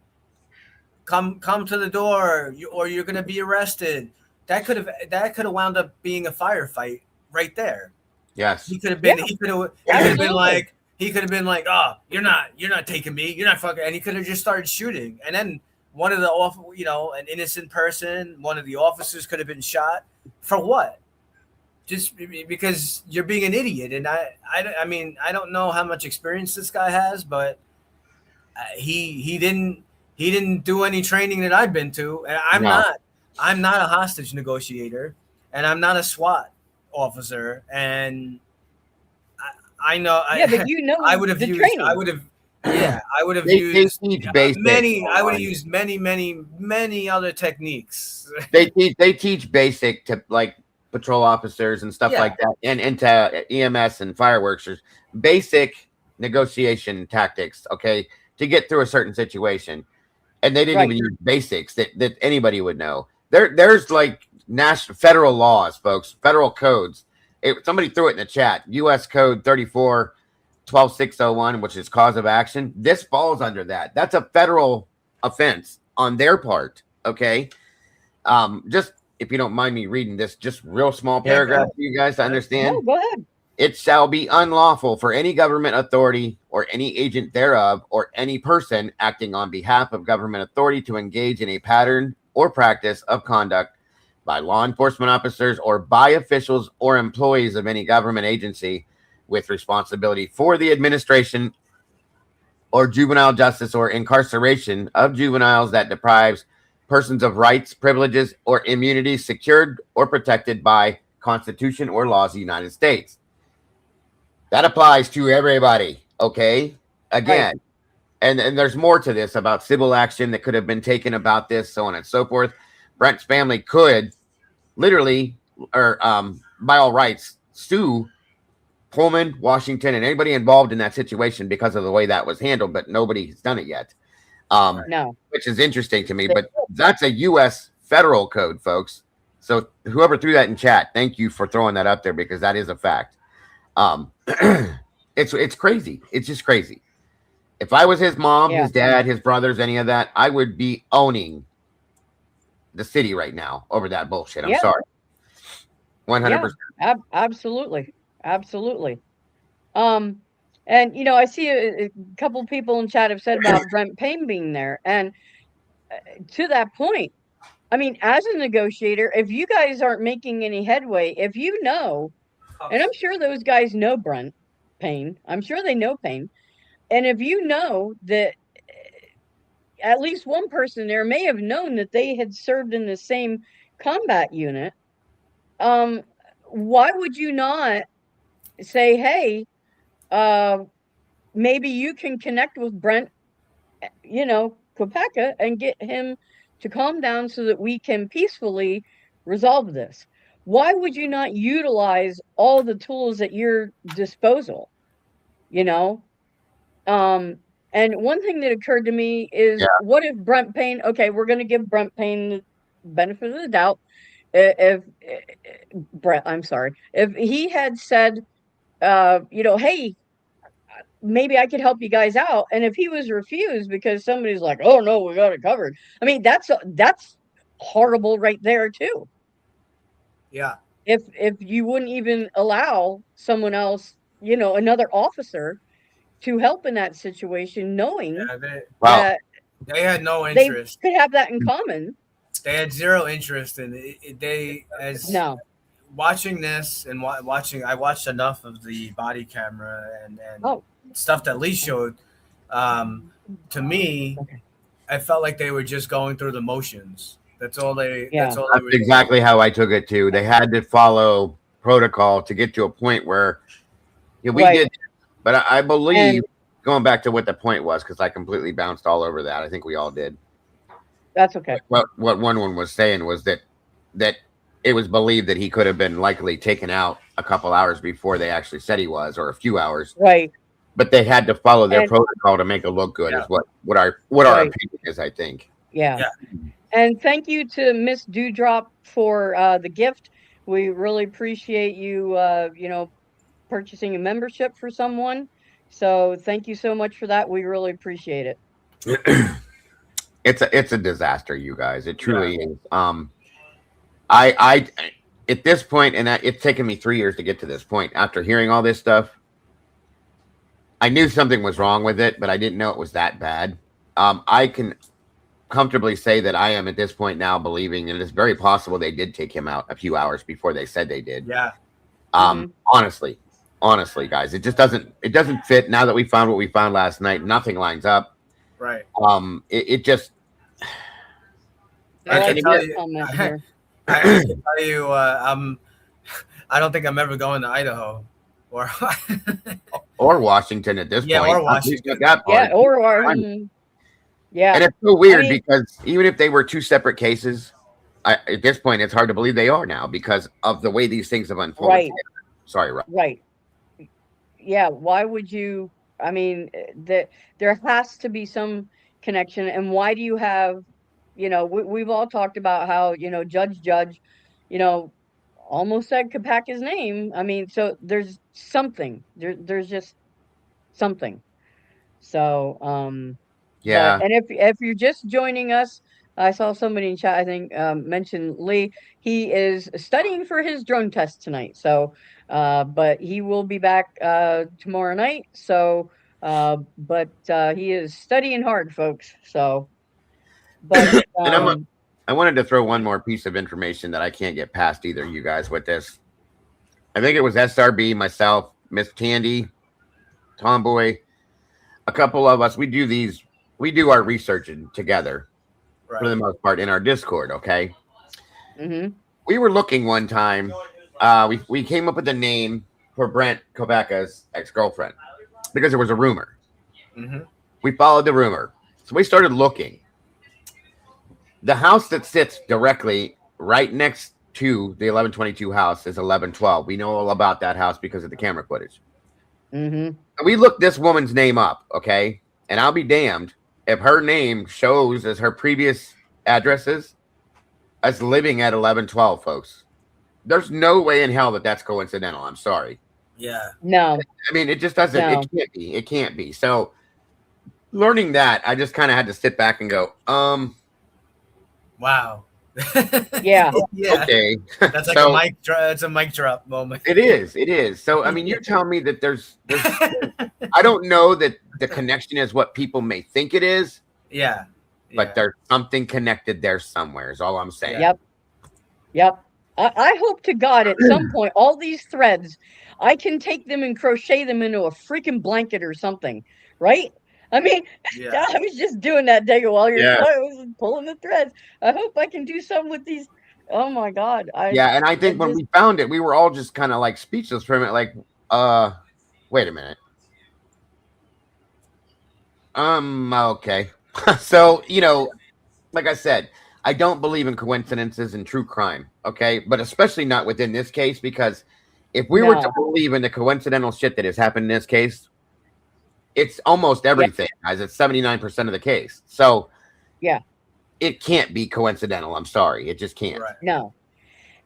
come to the door, or you're going to be arrested. That could have wound up being a firefight right there. Yes. He could have been. Yeah. He could have been like. He could have been like, "Oh, you're not taking me. You're not fucking." And he could have just started shooting. And then one of the an innocent person, one of the officers could have been shot for what? Just because you're being an idiot. And I mean, I don't know how much experience this guy has, but he didn't do any training that I've been to, and I'm not a hostage negotiator, and I'm not a SWAT officer, and I know. Yeah, but I would have used. Training. I would have. Yeah, I would have used many. I would have used many other techniques. They teach basic to like patrol officers and stuff like that, and into EMS and fireworks. Basic negotiation tactics, okay, to get through a certain situation. And they didn't even use basics that anybody would know. There's like federal laws, folks, federal codes. Somebody threw it in the chat. U.S. Code 34-12601, which is cause of action. This falls under that. That's a federal offense on their part. Okay, just if you don't mind me reading this, just real small paragraph for you guys to understand. No, go ahead. It shall be unlawful for any government authority or any agent thereof or any person acting on behalf of government authority to engage in a pattern or practice of conduct by law enforcement officers or by officials or employees of any government agency with responsibility for the administration or juvenile justice or incarceration of juveniles that deprives persons of rights, privileges, or immunities secured or protected by Constitution or laws of the United States. That applies to everybody, okay? Again, and there's more to this about civil action that could have been taken about this, so on and so forth. Brent's family could literally, or by all rights, sue Pullman, Washington, and anybody involved in that situation because of the way that was handled, but nobody's done it yet. No. Which is interesting to me, but that's a U.S. federal code, folks. So whoever threw that in chat, thank you for throwing that up there because that is a fact. It's crazy. It's just crazy. If I was his mom, his dad, his brothers, any of that, I would be owning the city right now over that bullshit. I'm sorry. 100%. Absolutely. And I see a couple people in chat have said about Brent Payne being there, and to that point, I mean, as a negotiator, if you guys aren't making any headway, if you know, and I'm sure those guys know Brent Payne, I'm sure they know Payne, and if you know that at least one person there may have known that they had served in the same combat unit, why would you not say, hey, maybe you can connect with Brent, Kopeka and get him to calm down so that we can peacefully resolve this. Why would you not utilize all the tools at your disposal? You know? And one thing that occurred to me is, Yeah. what if Brent Payne, okay, we're going to give Brent Payne the benefit of the doubt. If Brett, I'm sorry, if he had said, hey, maybe I could help you guys out, and if he was refused because somebody's like, oh no, we got it covered. I mean, that's horrible right there too. Yeah. If you wouldn't even allow someone else, another officer to help in that situation, knowing Wow. that They had no they interest. could have that in common. They had zero interest in it. They, as No. watching this and watching, I watched enough of the body camera and Oh. stuff that Lee showed. To me, Okay. I felt like they were just going through the motions. That's all they. Yeah. That's all they That's were. exactly how I took it too. They had to follow protocol to get to a point where we Right. did, but I believe And going back to what the point was, because I completely bounced all over that. I think we all did. that's okay. What one was saying was that it was believed that he could have been likely taken out a couple hours before they actually said he was, or a few hours. Right. But they had to follow their And protocol to make it look good. Yeah. Is what our Right. opinion is, I think. Yeah. Yeah. And thank you to Miss Dewdrop for the gift. We really appreciate you, purchasing a membership for someone. So thank you so much for that. We really appreciate it. It's a disaster, you guys. It truly is. I at this point, and it's taken me 3 years to get to this point. After hearing all this stuff, I knew something was wrong with it, but I didn't know it was that bad. I can comfortably say that I am at this point now believing, and it's very possible they did take him out a few hours before they said they did. Yeah. Honestly, guys, it just doesn't fit. Now that we found what we found last night, nothing lines up. Right. It just. I I can like tell your you. comment here. I can tell you. I don't think I'm ever going to Idaho, or Or Washington at this Yeah, point. or Washington. That Yeah, part. or yeah. And it's so weird I mean- because even if they were two separate cases, at this point, it's hard to believe they are now because of the way these things have unfolded. Right. Sorry, Rob. Right. Yeah, why would you? I mean, there has to be some connection. And why do you have, we've all talked about how, Judge, almost said Kopaka's name. I mean, so there's something. There's just something. So, Yeah. But, and if you're just joining us, I saw somebody in chat, I think, mentioned Lee. He is studying for his drone test tonight. So, but he will be back tomorrow night. So, but he is studying hard, folks. So, but And I wanted to throw one more piece of information that I can't get past either, you guys, with this. I think it was SRB, myself, Miss Tandy, Tomboy, a couple of us. We do our research together for the most part in our Discord. Okay. mhm. We were looking one time. We came up with a name for Brent Kopaka's ex-girlfriend because there was a rumor. Mm-hmm. We followed the rumor, so we started looking. The house that sits directly right next to the 1122 house is 1112. We know all about that house because of the camera footage. Mhm. We looked this woman's name up, okay? And I'll be damned if her name shows as her previous addresses as living at 1112, folks. There's no way in hell that that's coincidental. I'm sorry. Yeah. No. I mean, it just doesn't. No. It can't be. It can't be. So, learning that, I just kind of had to sit back and go, Wow. Yeah. Yeah. okay. That's like So- a mic drop. It's a mic drop moment. It is. It is. So, I mean, you're telling me that there's I don't know that the connection is what people may think it is, Yeah. but there's something connected there somewhere, is all I'm saying. Yep. I hope to God at some point, all these threads, I can take them and crochet them into a freaking blanket or something, right? I mean, Yeah. I was just doing that, Dago, while you're Yeah. I was pulling the threads. I hope I can do something with these. Oh my God. Yeah, and I think when we found it, we were all just kind of like speechless for a minute, like, wait a minute. Okay. So, like I said, I don't believe in coincidences and true crime, okay? But especially not within this case, because if we were to No. believe in the coincidental shit that has happened in this case, it's almost Yeah. everything, guys. It's 79% of the case. So Yeah. it can't be coincidental. I'm sorry. It just can't. Right. No.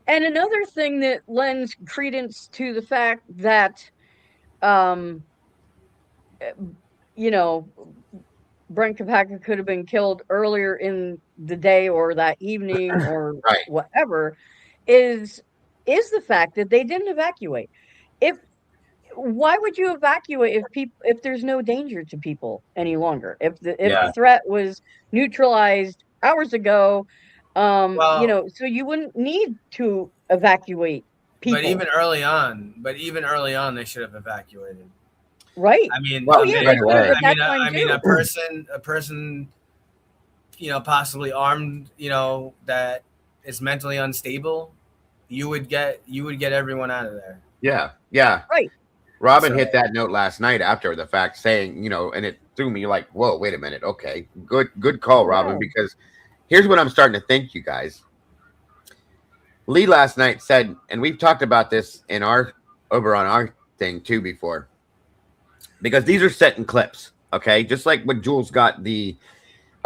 And another thing that lends credence to the fact that, um, you know, Brent Kopacka could have been killed earlier in the day or that evening or Right. whatever is the fact that they didn't evacuate. If Why would you evacuate if there's no danger to people any longer? If the Yeah. threat was neutralized hours ago, Well, so you wouldn't need to evacuate but people, even early on, they should have evacuated. right? I mean, Oh Well, yeah, right they could have away. at that time I mean, too. a person, possibly armed, that is mentally unstable. You would get everyone out of there. Yeah. Yeah. Right. Robin So- hit that note last night after the fact, saying, and it threw me like, whoa, wait a minute. Okay. Good call, Robin, Yeah. because here's what I'm starting to think, you guys. Lee last night said, and we've talked about this over on our thing too before, because these are set in clips, okay? Just like when Jules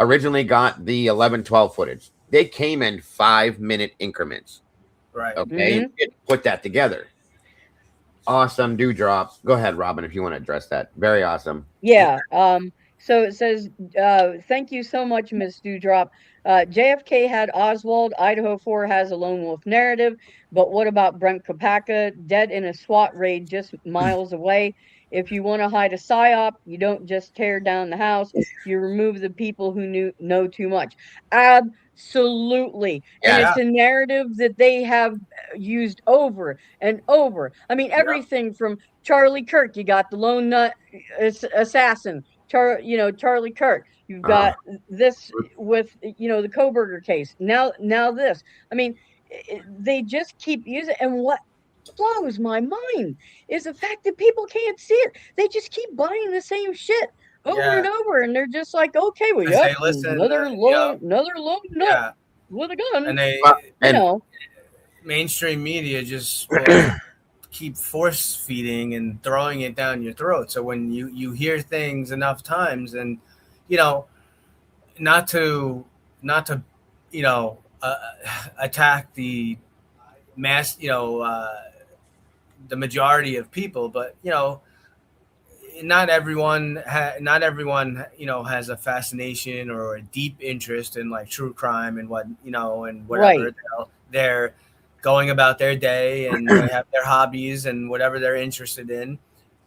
originally got the 11-12 footage. They came in 5-minute increments, Right. okay? Put that together. Awesome dewdrop. Go ahead, Robin, if you want to address that. Very awesome. Yeah. So it says, thank you so much, Miss Dewdrop. JFK had Oswald. Idaho 4 has a lone wolf narrative. But what about Brent Kopacka, dead in a SWAT raid just miles away? If you want to hide a psyop, you don't just tear down the house. You remove the people who know too much. Absolutely. And Yeah. it's a narrative that they have used over and over. I mean, everything from Charlie Kirk, you got the lone nut assassin, Charlie Kirk. You've got this with the Koberger case. Now this. I mean, they just keep using. And what blows my mind is the fact that people can't see it. They just keep buying the same shit over Yeah. and over, and they're just like, okay, well, 'Cause yep, they listen, another lone nut Yeah. with a gun. And they And mainstream media just will keep force feeding and throwing it down your throat. So when you hear things enough times, and not to attack the mass, the majority of people, but not everyone has a fascination or a deep interest in like true crime and and whatever. Right. They're going about their day and they have their hobbies and whatever they're interested in.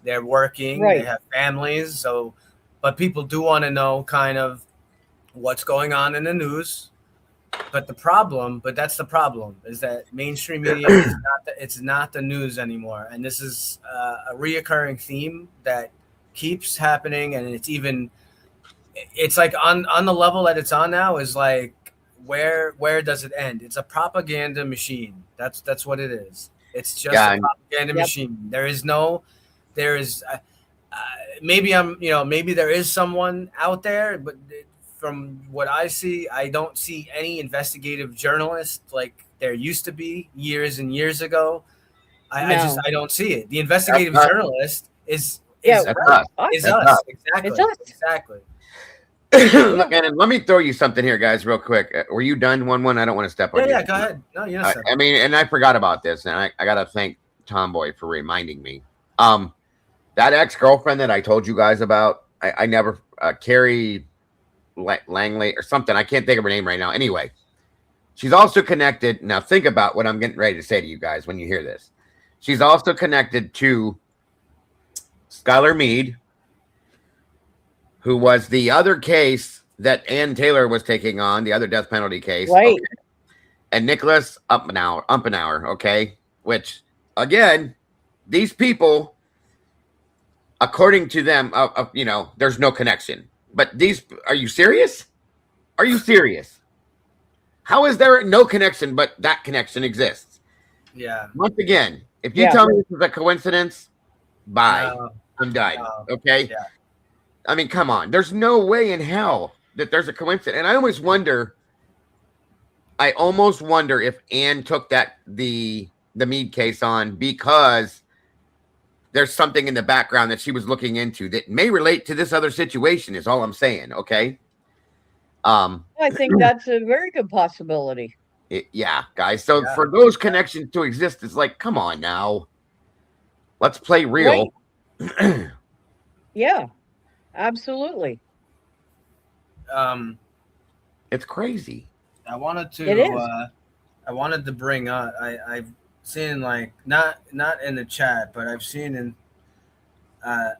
They're working, Right. they have families, so but people do want to know kind of what's going on in the news. But that's the problem, is that mainstream media it's not the news anymore. And this is a reoccurring theme that keeps happening, and it's like on the level that it's on now is like where does it end? It's a propaganda machine. That's what it is. It's just a propaganda machine. There is maybe there is someone out there, but from what I see, I don't see any investigative journalist like there used to be years and years ago. I don't see it. The investigative journalist is That's us. us. Exactly. It's us. Exactly. Look, and let me throw you something here, guys, real quick. Were you done? One. I don't want to step on you. Yeah, go ahead. No, yes, sir. I mean, and I forgot about this, and I got to thank Tomboy for reminding me. That ex-girlfriend that I told you guys about, I never, Carrie Langley or something. I can't think of her name right now. Anyway, she's also connected. Now, think about what I'm getting ready to say to you guys when you hear this. She's also connected to Skylar Meade, who was the other case that Ann Taylor was taking on, the other death penalty case. Right. Okay. And Nicholas Umpenauer, okay? Which, again, these people, according to them, there's no connection. But are you serious? Are you serious? How is there no connection, but that connection exists? Yeah. Once again, if you tell me this is a coincidence, bye. I'm done. Okay? Yeah. I mean, come on. There's no way in hell that there's a coincidence. And I almost wonder if Anne took the Mead case on because there's something in the background that she was looking into that may relate to this other situation, is all I'm saying. Okay. I think that's a very good possibility. Yeah, guys. So Yeah. for those connections to exist, it's like, come on now. Let's play real. Right. Yeah, absolutely. It's crazy. I wanted It is. to bring up. I've seen, like, not in the chat, but I've seen in a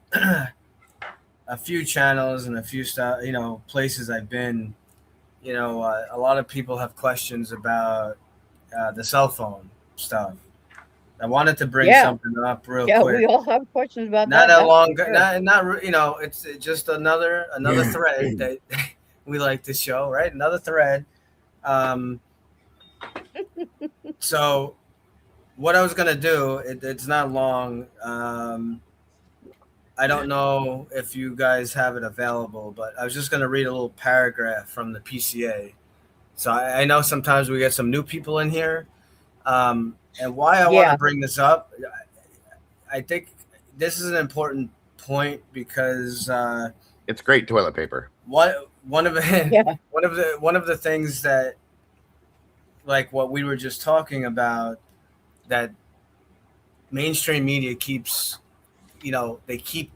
few channels and a few stuff, places I've been. A lot of people have questions about the cell phone stuff. I wanted to bring Yeah. something up real Yeah, quick. we all have questions about Not that. a long, That's for sure. not it's just another thread that we like to show, right? Another thread. So what I was gonna do, it's not long. I don't know if you guys have it available, but I was just gonna read a little paragraph from the PCA. So I know sometimes we get some new people in here, and why I want Yeah. to bring this up, I think this is an important point because It's great toilet paper. one of Yeah. one of the things that, like what we were just talking about, that mainstream media keeps, they keep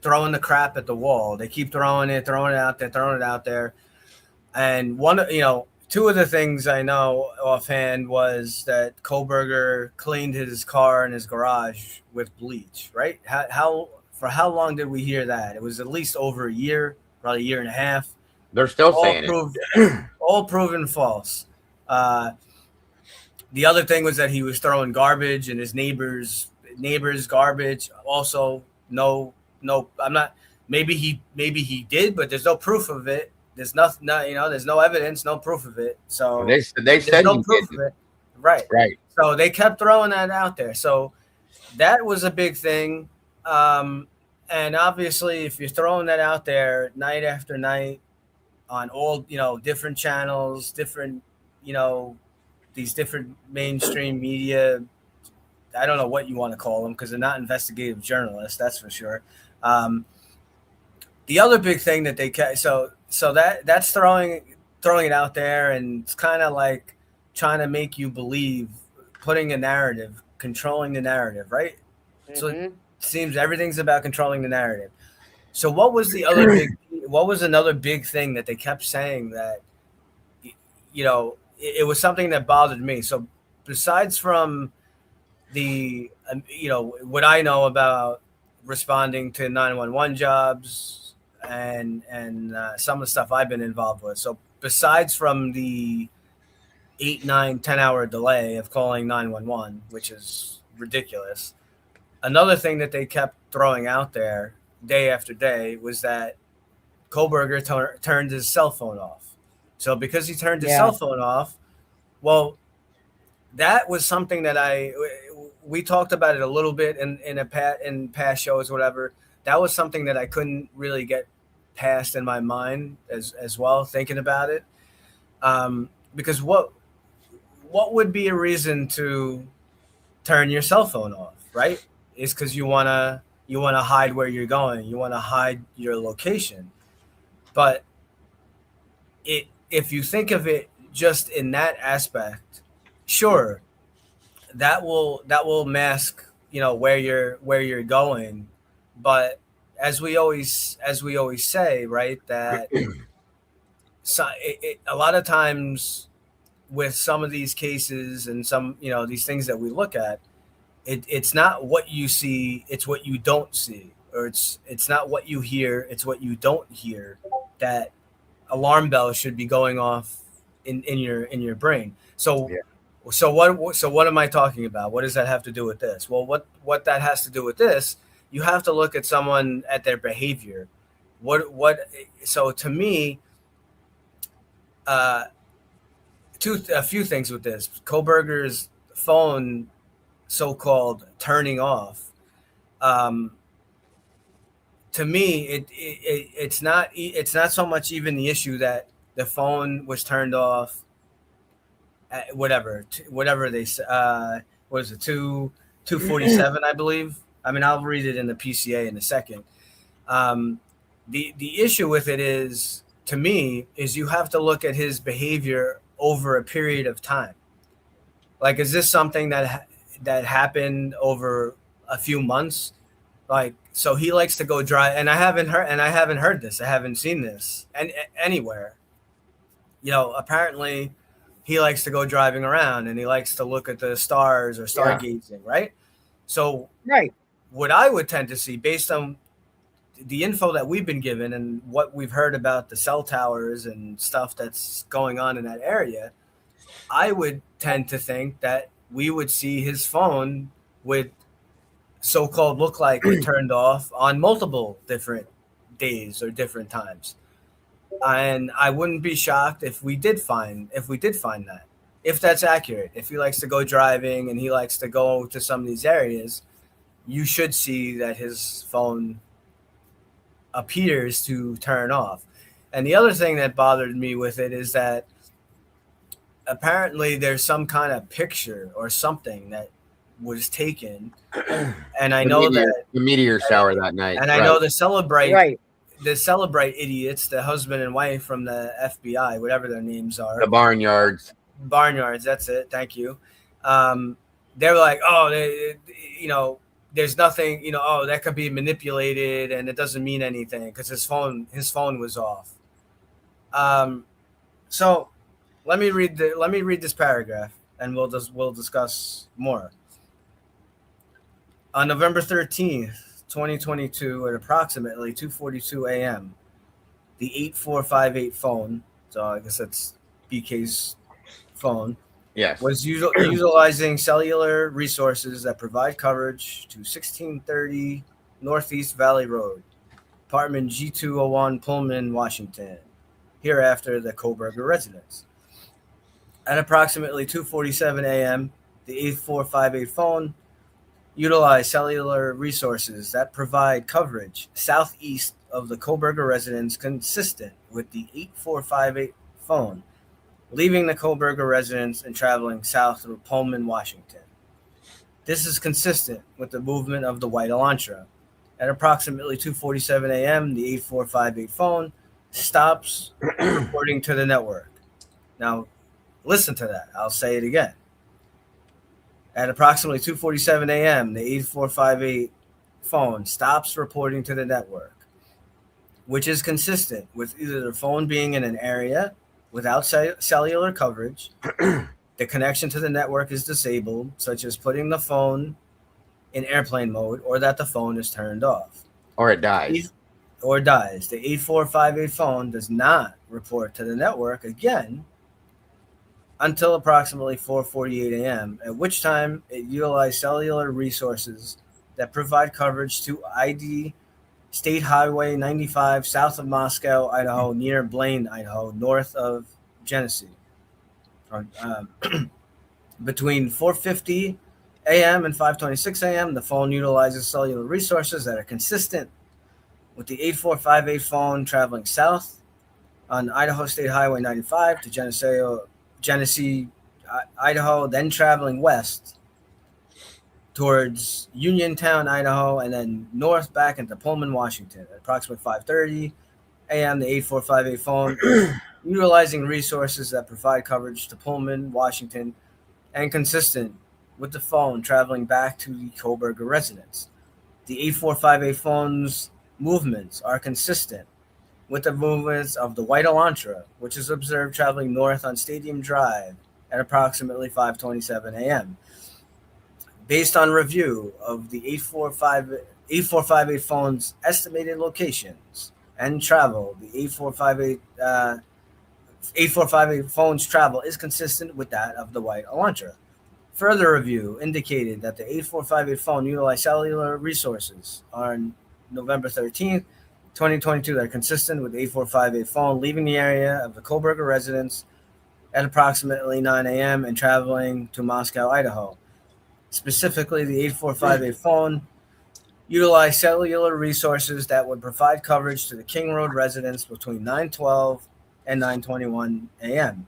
throwing the crap at the wall. They keep throwing it out there. And two of the things I know offhand was that Kohlberger cleaned his car in his garage with bleach, right? For how long did we hear that? It was at least over a year, probably a year and a half. They're still saying it. All proven false. The other thing was that he was throwing garbage in his neighbor's garbage. Also, no, I'm not. Maybe he did, but there's no proof of it. There's nothing. There's no evidence, no proof of it. So They said no he proof did. of it. Right. Right. So they kept throwing that out there. So that was a big thing. And obviously, if you're throwing that out there night after night on all, different channels, different, these different mainstream media, I don't know what you want to call them because they're not investigative journalists, that's for sure. The other big thing that they so that's throwing it out there, and it's kind of like trying to make you believe, putting a narrative, controlling the narrative, right? Mm-hmm. So it seems everything's about controlling the narrative. So what was another big thing that they kept saying that, it was something that bothered me. So besides from the, what I know about responding to 911 jobs and some of the stuff I've been involved with. So besides from the 8, 9, 10-hour delay of calling 911, which is ridiculous, another thing that they kept throwing out there day after day was that Kohlberger turned his cell phone off. So because he turned his cell phone off, well, that was something that we talked about it a little bit in past shows, whatever. That was something that I couldn't really get past in my mind as well, thinking about it. Because what would be a reason to turn your cell phone off, right? Is because you wanna hide where you're going, you wanna hide your location. But if you think of it just in that aspect, sure, that will mask, where you're going. But as we always say, right, that a lot of times with some of these cases and some, these things that we look at, it's not what you see, it's what you don't see, or it's not what you hear, it's what you don't hear. That alarm bell should be going off in your brain. So what am I talking about? What does that have to do with this? Well, what that has to do with this, you have to look at someone, at their behavior. So to me, a few things with this. Kohlberger's phone, so-called turning off, to me, it's not so much even the issue that the phone was turned off at whatever they what is it, 247, I believe. I mean, I'll read it in the PCA in a second. Um, the issue with it is, to me, is you have to look at his behavior over a period of time. Like, is this something that happened over a few months? Like, so he likes to go drive, and I haven't heard this. I haven't seen this anywhere. Apparently he likes to go driving around and he likes to look at the stars or stargazing, right? So Right. what I would tend to see, based on the info that we've been given and what we've heard about the cell towers and stuff that's going on in that area, I would tend to think that we would see his phone with so-called look like it turned off on multiple different days or different times. And I wouldn't be shocked if we did find that, if that's accurate. If he likes to go driving and he likes to go to some of these areas, you should see that his phone appears to turn off. And the other thing that bothered me with it is that apparently there's some kind of picture or something that was taken, and I know that the meteor shower that night, and I know the Celebrate Right. idiots, the husband and wife from the FBI, whatever their names are, the barnyards. That's it. Thank you. They're like, oh, there's nothing, oh, that could be manipulated and it doesn't mean anything because his phone was off. So let me read this paragraph and we'll discuss more. On November 13th, 2022, at approximately 2:42 a.m., the 8458 phone, so I guess that's BK's phone, Yes, was utilizing cellular resources that provide coverage to 1630 Northeast Valley Road, apartment G201, Pullman, Washington, hereafter the Koberger residence. At approximately 2:47 a.m., the 8458 phone utilized cellular resources that provide coverage southeast of the Koberger residence, consistent with the 8458 phone leaving the Koberger residence and traveling south through Pullman, Washington. This is consistent with the movement of the white Elantra. At approximately 2:47 a.m., the 8458 phone stops reporting to the network. Now, listen to that. I'll say it again. At approximately 2:47 a.m., the 8458 phone stops reporting to the network, which is consistent with either the phone being in an area without cellular coverage, the connection to the network is disabled, such as putting the phone in airplane mode, or that the phone is turned off. or it dies. The 8458 phone does not report to the network again until approximately 4:48 a.m., at which time it utilized cellular resources that provide coverage to ID State Highway 95 south of Moscow, Idaho, near Blaine, Idaho, north of Genesee. Between 4:50 a.m. and 5:26 a.m., the phone utilizes cellular resources that are consistent with the 8458 phone traveling south on Idaho State Highway 95 to Genesee, Idaho, then traveling west towards Uniontown, Idaho, and then north back into Pullman, Washington. At approximately 5:30 a.m., the 8458 phone utilizing resources that provide coverage to Pullman, Washington, and consistent with the phone traveling back to the Koberger residence. The 8458 phone's movements are consistent with the movements of the white Elantra, which is observed traveling north on Stadium Drive at approximately 5:27 a.m. Based on review of the 8458 phone's estimated locations and travel, the 8458 phone's travel is consistent with that of the white Elantra. Further review indicated that the 8458 phone utilized cellular resources on November 13th, 2022 that are consistent with the 8458 phone leaving the area of the Koberger residence at approximately 9 a.m. and traveling to Moscow, Idaho. Specifically, the 8458 phone utilize cellular resources that would provide coverage to the King Road residents between 9:12 and 9:21 a.m.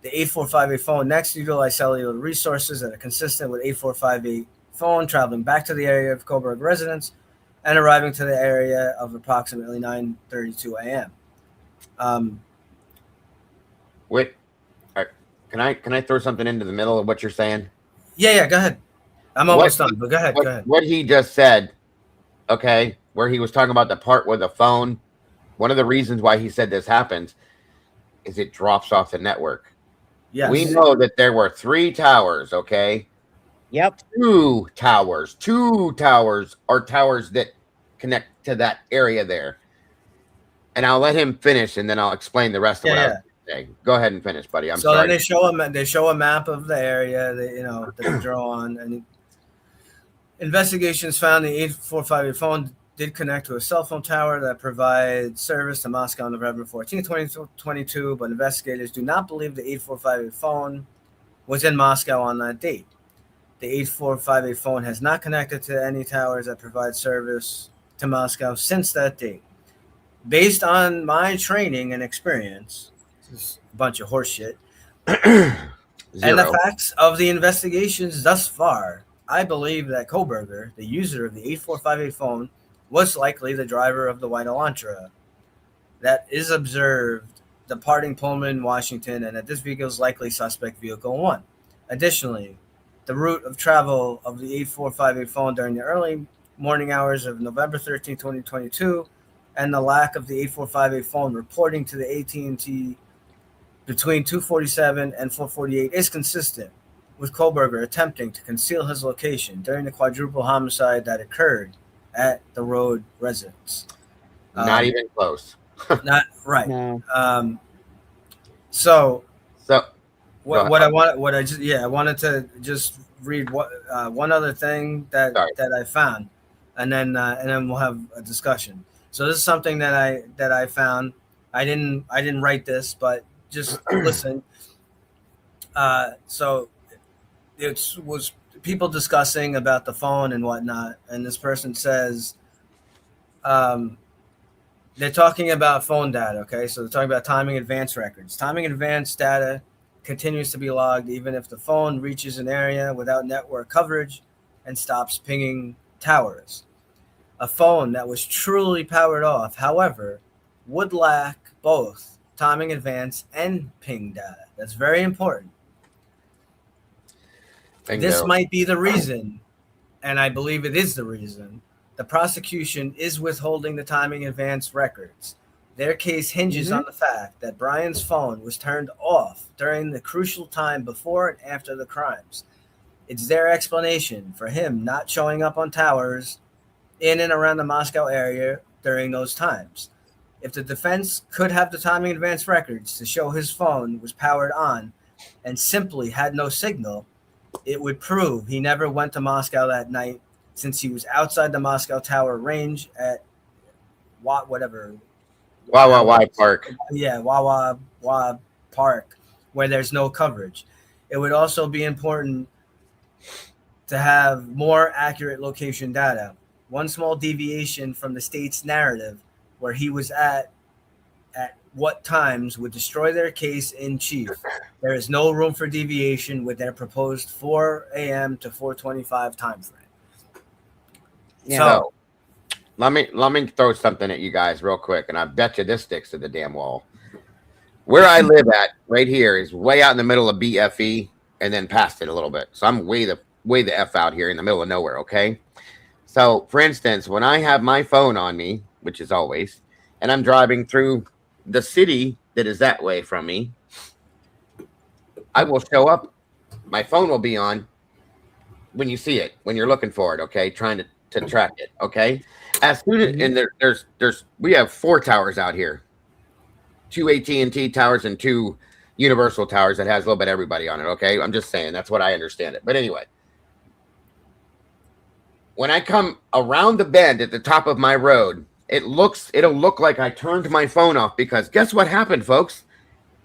The 8458 phone next utilized cellular resources that are consistent with 8458 phone traveling back to the area of Coburg residents and arriving to the area of approximately 9:32 a.m. Wait, can I throw something into the middle of what you're saying? Yeah, go ahead. I'm almost done, but go ahead. What he just said, okay, where he was talking about the part with the phone, one of the reasons why he said this happens is it drops off the network. Yes. We know that there were 3 towers, okay? Yep. 2 towers. 2 towers are towers that connect to that area there. And I'll let him finish, and then I'll explain the rest of what I was going to say. Go ahead and finish, buddy. I'm sorry. Then they show a map of the area that they draw on, and investigations found the 8458 phone did connect to a cell phone tower that provides service to Moscow on November 14, 2022, but investigators do not believe the 8458 phone was in Moscow on that date. The 8458 phone has not connected to any towers that provide service to Moscow since that date. Based on my training and experience, this is a bunch of horse shit, and the facts of the investigations thus far, I believe that Koberger, the user of the 8458 phone, was likely the driver of the white Elantra that is observed departing Pullman, Washington, and that this vehicle is likely suspect vehicle 1. Additionally, the route of travel of the 8458 phone during the early morning hours of November 13, 2022, and the lack of the 8458 phone reporting to the AT&T between 2:47 and 4:48 is consistent with Koberger attempting to conceal his location during the quadruple homicide that occurred at the road residence. Not even close. Not right. No. So what I wanted to just read one other thing that I found, and then we'll have a discussion. So this is something that I found. I didn't write this, but just listen. So it was people discussing about the phone and whatnot, and this person says, they're talking about phone data, okay? So they're talking about timing advance records. Timing advance data continues to be logged even if the phone reaches an area without network coverage and stops pinging towers. A phone that was truly powered off, however, would lack both timing advance and ping data. That's very important. Bingo. This might be the reason, and I believe it is the reason, the prosecution is withholding the timing advance records. Their case hinges on the fact that Brian's phone was turned off during the crucial time before and after the crimes. It's their explanation for him not showing up on towers in and around the Moscow area during those times. If the defense could have the timing advance records to show his phone was powered on and simply had no signal, it would prove he never went to Moscow that night since he was outside the Moscow Tower range at Wawa Park. Yeah, Wawa Park, where there's no coverage. It would also be important to have more accurate location data. One small deviation from the state's narrative where he was at what times would destroy their case in chief. There is no room for deviation with their proposed 4 a.m. to 4:25 time frame. Yeah. So let me throw something at you guys real quick, and I bet you this sticks to the damn wall. Where I live at right here is way out in the middle of BFE and then past it a little bit. So I'm way the F out here in the middle of nowhere, okay? So for instance, when I have my phone on me, which is always, and I'm driving through the city that is that way from me, I will show up. My phone will be on when you see it, when you're looking for it, okay? Trying to track it, okay? As soon as, and we have 4 towers out here, 2 AT&T towers and 2 Universal towers that has a little bit of everybody on it, okay? I'm just saying, that's what I understand it. But anyway, when I come around the bend at the top of my road, it'll look like I turned my phone off, because guess what happened, folks?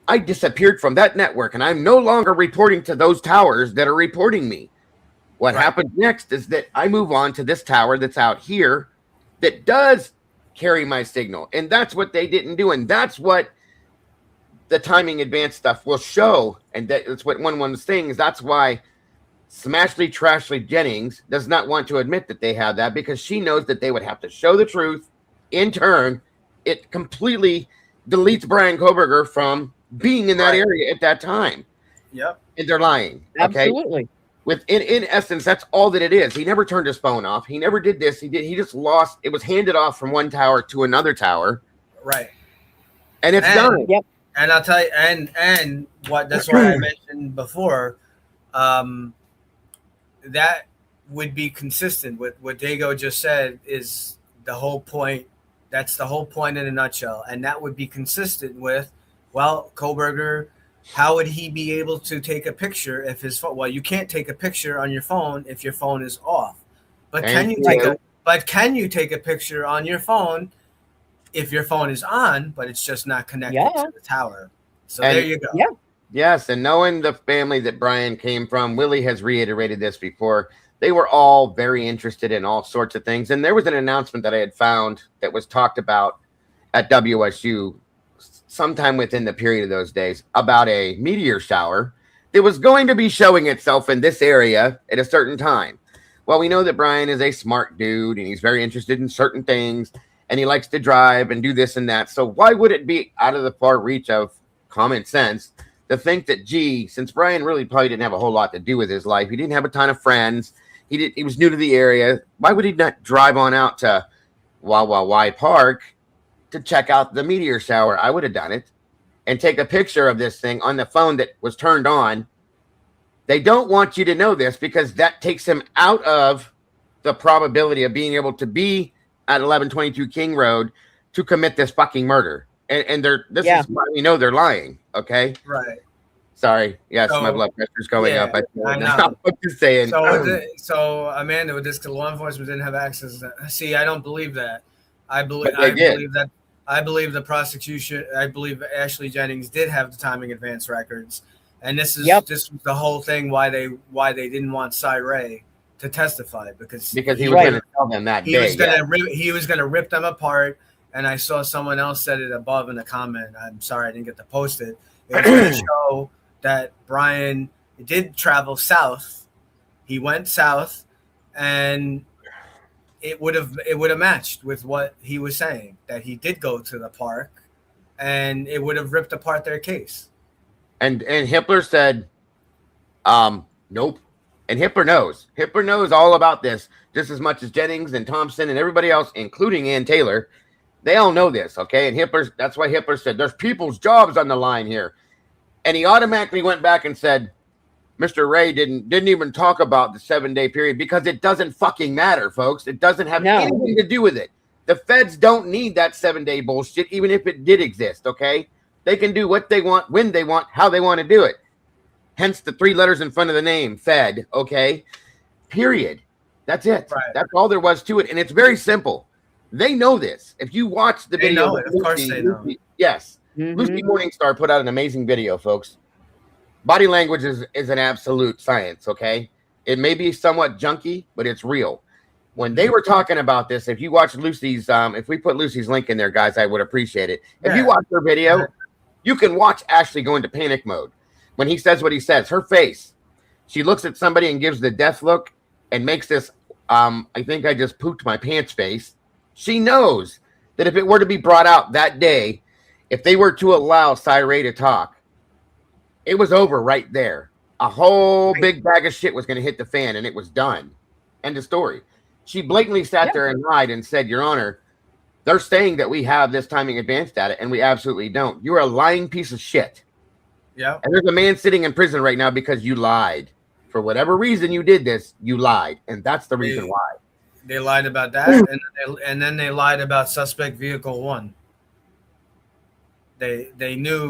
I disappeared from that network, and I'm no longer reporting to those towers that are reporting me. What Right. happens next is that I move on to this tower that's out here that does carry my signal. And that's what they didn't do. And that's what the timing advance stuff will show. And that's what one of the things. That's why Smashly Trashly Jennings does not want to admit that they have that, because she knows that they would have to show the truth. In turn, it completely deletes Brian Koberger from being in that area at that time. Yep. And they're lying. Okay. Absolutely. In essence, that's all that it is. He never turned his phone off. He never did this. He just lost. It was handed off from one tower to another tower. Right. And it's done. Yep. And I'll tell you, and what that's why I mentioned before, that would be consistent with what Dago just said is the whole point. That's the whole point in a nutshell. And that would be consistent with, well, Koberger, how would he be able to take a picture if his phone? Well, you can't take a picture on your phone if your phone is off. But can you take a picture on your phone if your phone is on, but it's just not connected to the tower? So there you go. Yeah. Yes, and knowing the family that Brian came from, Willie has reiterated this before. They were all very interested in all sorts of things. And there was an announcement that I had found that was talked about at WSU sometime within the period of those days about a meteor shower that was going to be showing itself in this area at a certain time. Well, we know that Brian is a smart dude and he's very interested in certain things and he likes to drive and do this and that. So why would it be out of the far reach of common sense to think that, gee, since Brian really probably didn't have a whole lot to do with his life, he didn't have a ton of friends, he was new to the area, why would he not drive on out to Wawa Park to check out the meteor shower? I would have done it and take a picture of this thing on the phone that was turned on. They don't want you to know this because that takes him out of the probability of being able to be at 1122 King Road to commit this fucking murder. And this is why we know they're lying. Okay. Right. Sorry. Yes, my blood pressure's going up. I know. What you're saying. So Amanda, with this, law enforcement didn't have access. See, I don't believe that. I believe the prosecution. I believe Ashley Jennings did have the timing advance records, and this is this was the whole thing why they didn't want Cy Ray to testify because he was going to tell them that day. He was going to rip them apart. And I saw someone else said it above in the comment. I'm sorry I didn't get to post it. It was going to show that Brian did travel south. He went south, and it would have matched with what he was saying, that he did go to the park, and it would have ripped apart their case. And Hippler said, nope. And Hippler knows all about this just as much as Jennings and Thompson and everybody else, including Ann Taylor. They all know this, okay? And that's why Hippler said, there's people's jobs on the line here. And he automatically went back and said, Mr. Ray didn't even talk about the 7-day period because it doesn't fucking matter, folks. It doesn't have anything to do with it. The feds don't need that 7-day bullshit, even if it did exist, okay? They can do what they want, when they want, how they want to do it. Hence the 3 letters in front of the name, Fed, okay? Period. That's it. Right. That's all there was to it. And it's very simple. They know this. If you watch the video, of course they know. Yes. Lucy Morningstar put out an amazing video, folks. Body language is an absolute science, okay? It may be somewhat junky, but it's real. When they were talking about this, if you watch Lucy's, if we put Lucy's link in there, guys, I would appreciate it. If you watch her video, you can watch Ashley go into panic mode. When he says what he says, her face, she looks at somebody and gives the death look and makes this, I think I just pooped my pants face. She knows that if it were to be brought out that day, if they were to allow Cy Ray to talk, it was over right there. A whole big bag of shit was going to hit the fan, and it was done. End of story. She blatantly sat there and lied and said, Your Honor, they're saying that we have this timing advance data, and we absolutely don't. You're a lying piece of shit. Yeah. And there's a man sitting in prison right now because you lied. For whatever reason you did this, you lied. And that's the reason why. They lied about that, and then they lied about suspect vehicle 1. They knew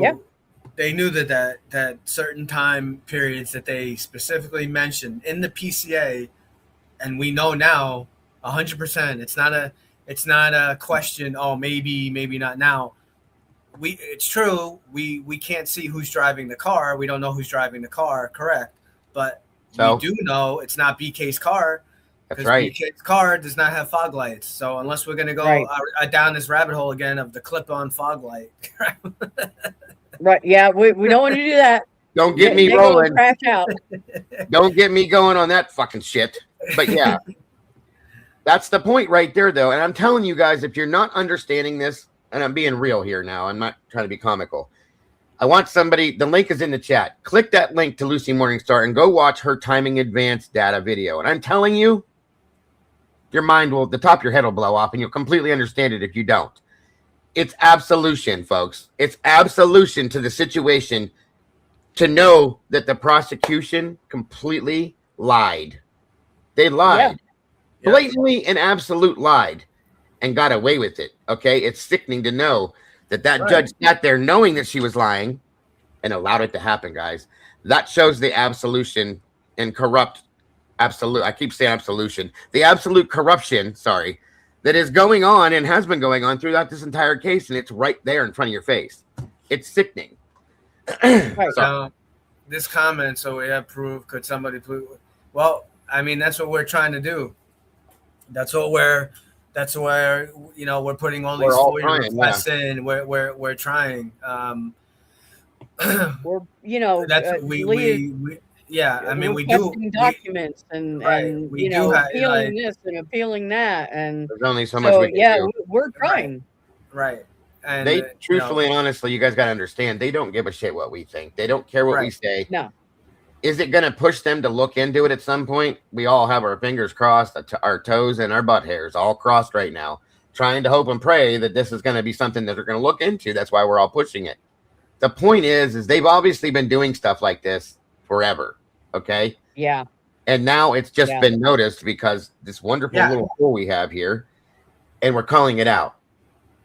that certain time periods that they specifically mentioned in the PCA, and we know now 100%. It's not a question. Oh, maybe not now. It's true. We can't see who's driving the car. We don't know who's driving the car. Correct, but So we do know it's not BK's car. that's Because right. BK's car does not have fog lights. So unless we're going to go Right. down this rabbit hole again of the clip-on fog light. Right. Yeah, we don't want to do that. Don't get me Dago will rolling. crash out. Don't get me going on that fucking shit. But yeah, that's the point right there, though. And I'm telling you guys, if you're not understanding this, and I'm being real here now, I'm not trying to be comical. I want somebody, the link is in the chat. Click that link to Lucy Morningstar and go watch her timing advanced data video. And I'm telling you, your mind will, the top of your head will blow off and you'll completely understand it if you don't. It's absolution, folks. It's absolution to the situation to know that the prosecution completely lied. They lied. Yeah. Blatantly and absolute lied and got away with it. Okay? It's sickening to know that judge sat there knowing that she was lying and allowed it to happen, guys. That shows the absolution and corrupt absolute. I keep saying absolution. The absolute corruption, that is going on and has been going on throughout this entire case, and it's right there in front of your face. It's sickening. Right. So this comment, so we have proof. Could somebody prove? Well, I mean, that's what we're trying to do. That's where we're putting all these FOIA requests in. We're trying. We're That's we yeah. I mean, we do documents and appealing this and appealing that, and there's only so much we can do. We're trying. Right. And they truthfully and honestly, you guys got to understand, they don't give a shit what we think. They don't care what we say. No. Is it going to push them to look into it at some point? We all have our fingers crossed, our toes and our butt hairs all crossed right now, trying to hope and pray that this is going to be something that they're going to look into. That's why we're all pushing it. The point is they've obviously been doing stuff like this forever. Okay. Yeah. And now it's just been noticed because this wonderful little tool we have here, and we're calling it out.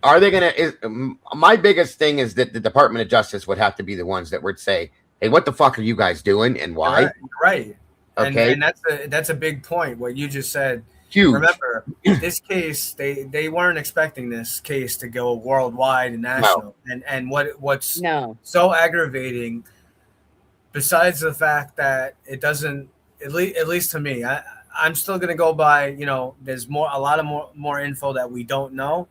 Are they going to? My biggest thing is that the Department of Justice would have to be the ones that would say, "Hey, what the fuck are you guys doing, and why?" Right. Okay. And that's a big point. What you just said. Huge. Remember, this case, they weren't expecting this case to go worldwide and national. No. And what's so aggravating, besides the fact that it doesn't, at least to me, I'm still gonna go by, there's a lot of more info that we don't know.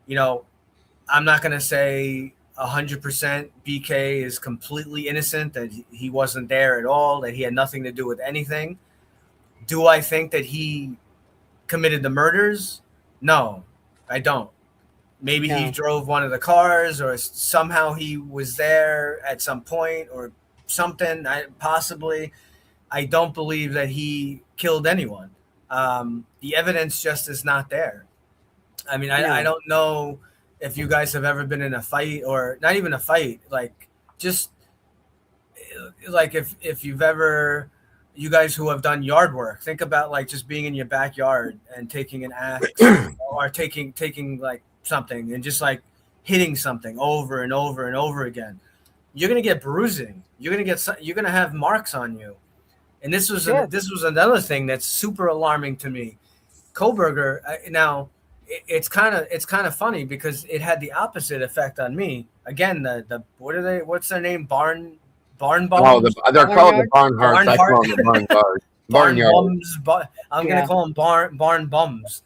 I'm not gonna say 100% BK is completely innocent, that he wasn't there at all, that he had nothing to do with anything. Do I think that he committed the murders? No, I don't. Maybe he drove one of the cars, or somehow he was there at some point or something. Possibly. I don't believe that he killed anyone. The evidence just is not there. I mean, I don't know if you guys have ever been in a fight, or not even a fight, like just like if you've ever, you guys who have done yard work, think about like just being in your backyard and taking an axe or taking like something and just like hitting something over and over and over again. You're gonna get bruising. You're gonna have marks on you. And this was another thing that's super alarming to me. Koberger, now it's kind of funny because it had the opposite effect on me. Again, what's their name? Barn bums? Oh, they're called the Barnhards. I call them the Barn Bars. Barnyard. I'm going to call them barn bums.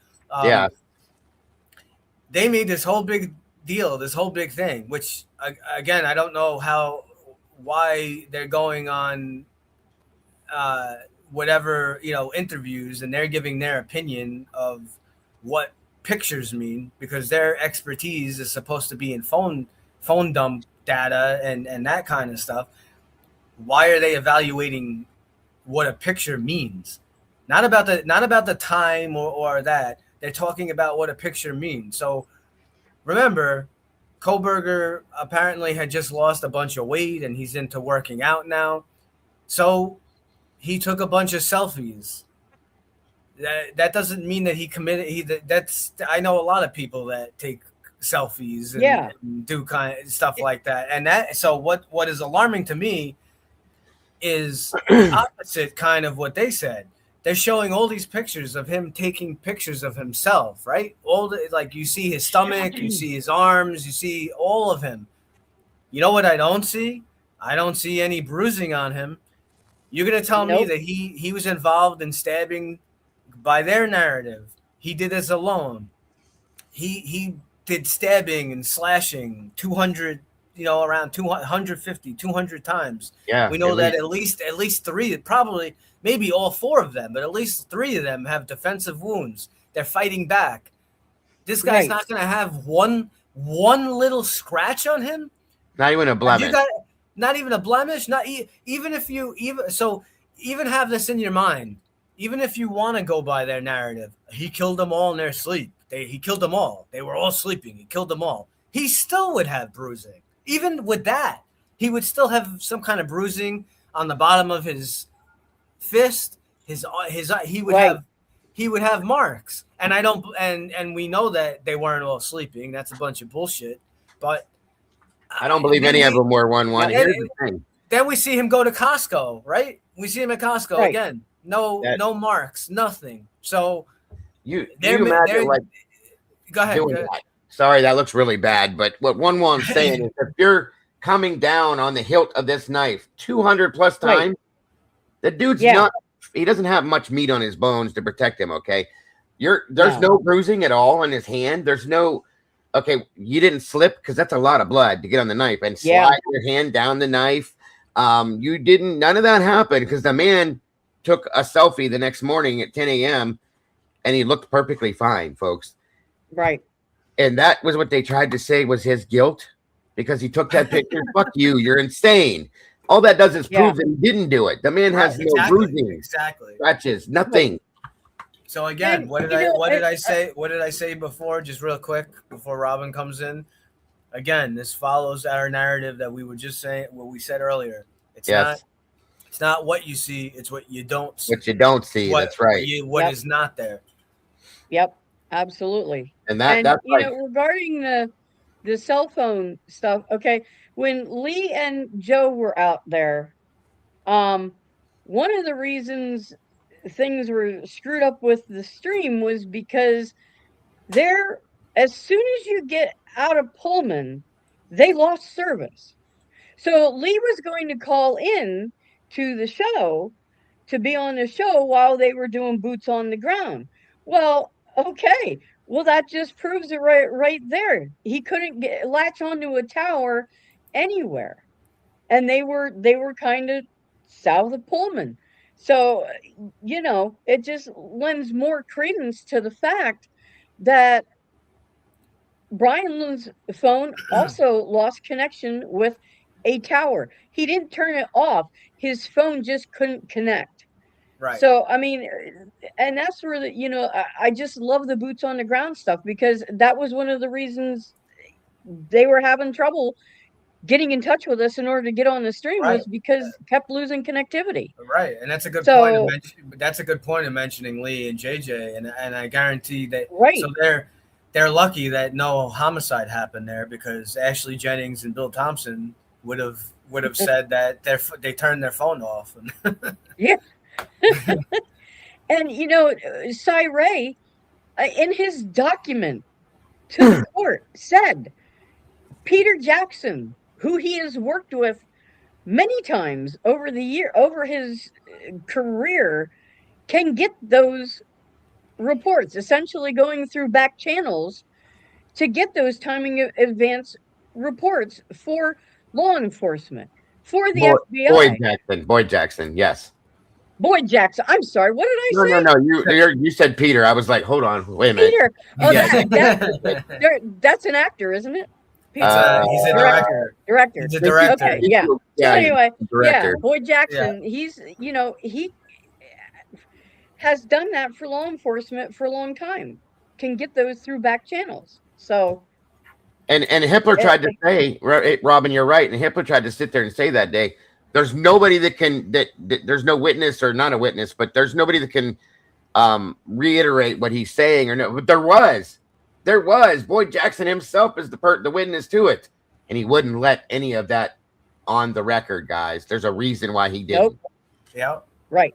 They made this whole big deal, this whole big thing, which, again, I don't know why they're going on whatever, interviews, and they're giving their opinion of what pictures mean, because their expertise is supposed to be in phone dump data and that kind of stuff. Why are they evaluating what a picture means? Not about the time or that. They're talking about what a picture means. So remember, Koberger apparently had just lost a bunch of weight and he's into working out now. So he took a bunch of selfies. That doesn't mean that he committed. I know a lot of people that take selfies and do kind of stuff like that. And so what is alarming to me is opposite kind of what they said. They're showing all these pictures of him taking pictures of himself, right? Like you see his stomach, you see his arms, you see all of him. You know what I don't see? I don't see any bruising on him. You're gonna tell me Nope. that he was involved in stabbing by their narrative. He did this alone. He did stabbing and slashing 200, around 250, 200 times. Yeah, We know at that least. at least three, probably maybe all four of them, but at least three of them have defensive wounds. They're fighting back. This guy's Right. not going to have one little scratch on him. Not even a blemish. You got not even a blemish. Not even if you even have this in your mind. Even if you want to go by their narrative, he killed them all in their sleep. He killed them all. They were all sleeping. He killed them all. He still would have bruising. Even with that, he would still have some kind of bruising on the bottom of his fist. He would Right. have marks. And I don't and we know that they weren't all sleeping. That's a bunch of bullshit. But I don't believe any of them were 1-1. Yeah, Here's the thing. then we see him go to Costco, right? We see him at Costco Right. again. No marks, nothing. So You they're imagine like go ahead. doing that. Sorry, that looks really bad. But what I'm saying is, if you're coming down on the hilt of this knife 200 plus Right. times, the dude's Yeah. not. He doesn't have much meat on his bones to protect him. Okay, there's No. no bruising at all on his hand. There's no. Okay, you didn't slip because that's a lot of blood to get on the knife and Yeah. slide your hand down the knife. You didn't. None of that happened because the man took a selfie the next morning at 10 a.m. and he looked perfectly fine, folks. Right. And that was what they tried to say was his guilt because he took that picture. Fuck you, you're insane. All that does is prove that he didn't do it. The man has no bruising, exactly. scratches, nothing. So again, And, what did I say? What did I say before? Just real quick before Robin comes in. Again, this follows our narrative that we were just saying. What we said earlier. It's not what you see. It's what you don't see. What you don't see. That's right. What is not there. Yep. Absolutely. And that's you know, regarding the cell phone stuff, okay, when Lee and Joe were out there, one of the reasons things were screwed up with the stream was because as soon as you get out of Pullman, they lost service. So Lee was going to call in to the show to be on the show while they were doing boots on the ground. Well, okay. Well, that just proves it right there. He couldn't latch onto a tower anywhere. And they were kind of south of Pullman. So, it just lends more credence to the fact that Brian's phone also lost connection with a tower. He didn't turn it off. His phone just couldn't connect. Right. So, I mean, and that's where I just love the boots on the ground stuff because that was one of the reasons they were having trouble getting in touch with us in order to get on the stream was because kept losing connectivity. Right, and that's a good point to mention. That's a good point of mentioning Lee and JJ, and I guarantee that. Right. So they're lucky that no homicide happened there because Ashley Jennings and Bill Thompson would have said that they turned their phone off. Yeah. And Cy Ray, in his document to the court, said Peter Jackson, who he has worked with many times over his career, can get those reports, essentially going through back channels to get those timing advance reports for law enforcement, for the FBI. Boyd Jackson, yes. Boyd Jackson. I'm sorry. What did I say? No. You said Peter. I was like, hold on, wait a minute. Peter. Oh, Yeah. that's an actor, isn't it? He's a director. Director. He's a director. Okay, yeah. So anyway, director. Boyd Jackson. He's he has done that for law enforcement for a long time. Can get those through back channels. So. And Hitler tried to say, Robin, you're right. And Hitler tried to sit there and say that day, there's nobody that there's no witness or not a witness, but there's nobody that can reiterate what he's saying or no. But there was. Boyd Jackson himself is the witness to it, and he wouldn't let any of that on the record, guys. There's a reason why he didn't. Nope. Yeah. Right.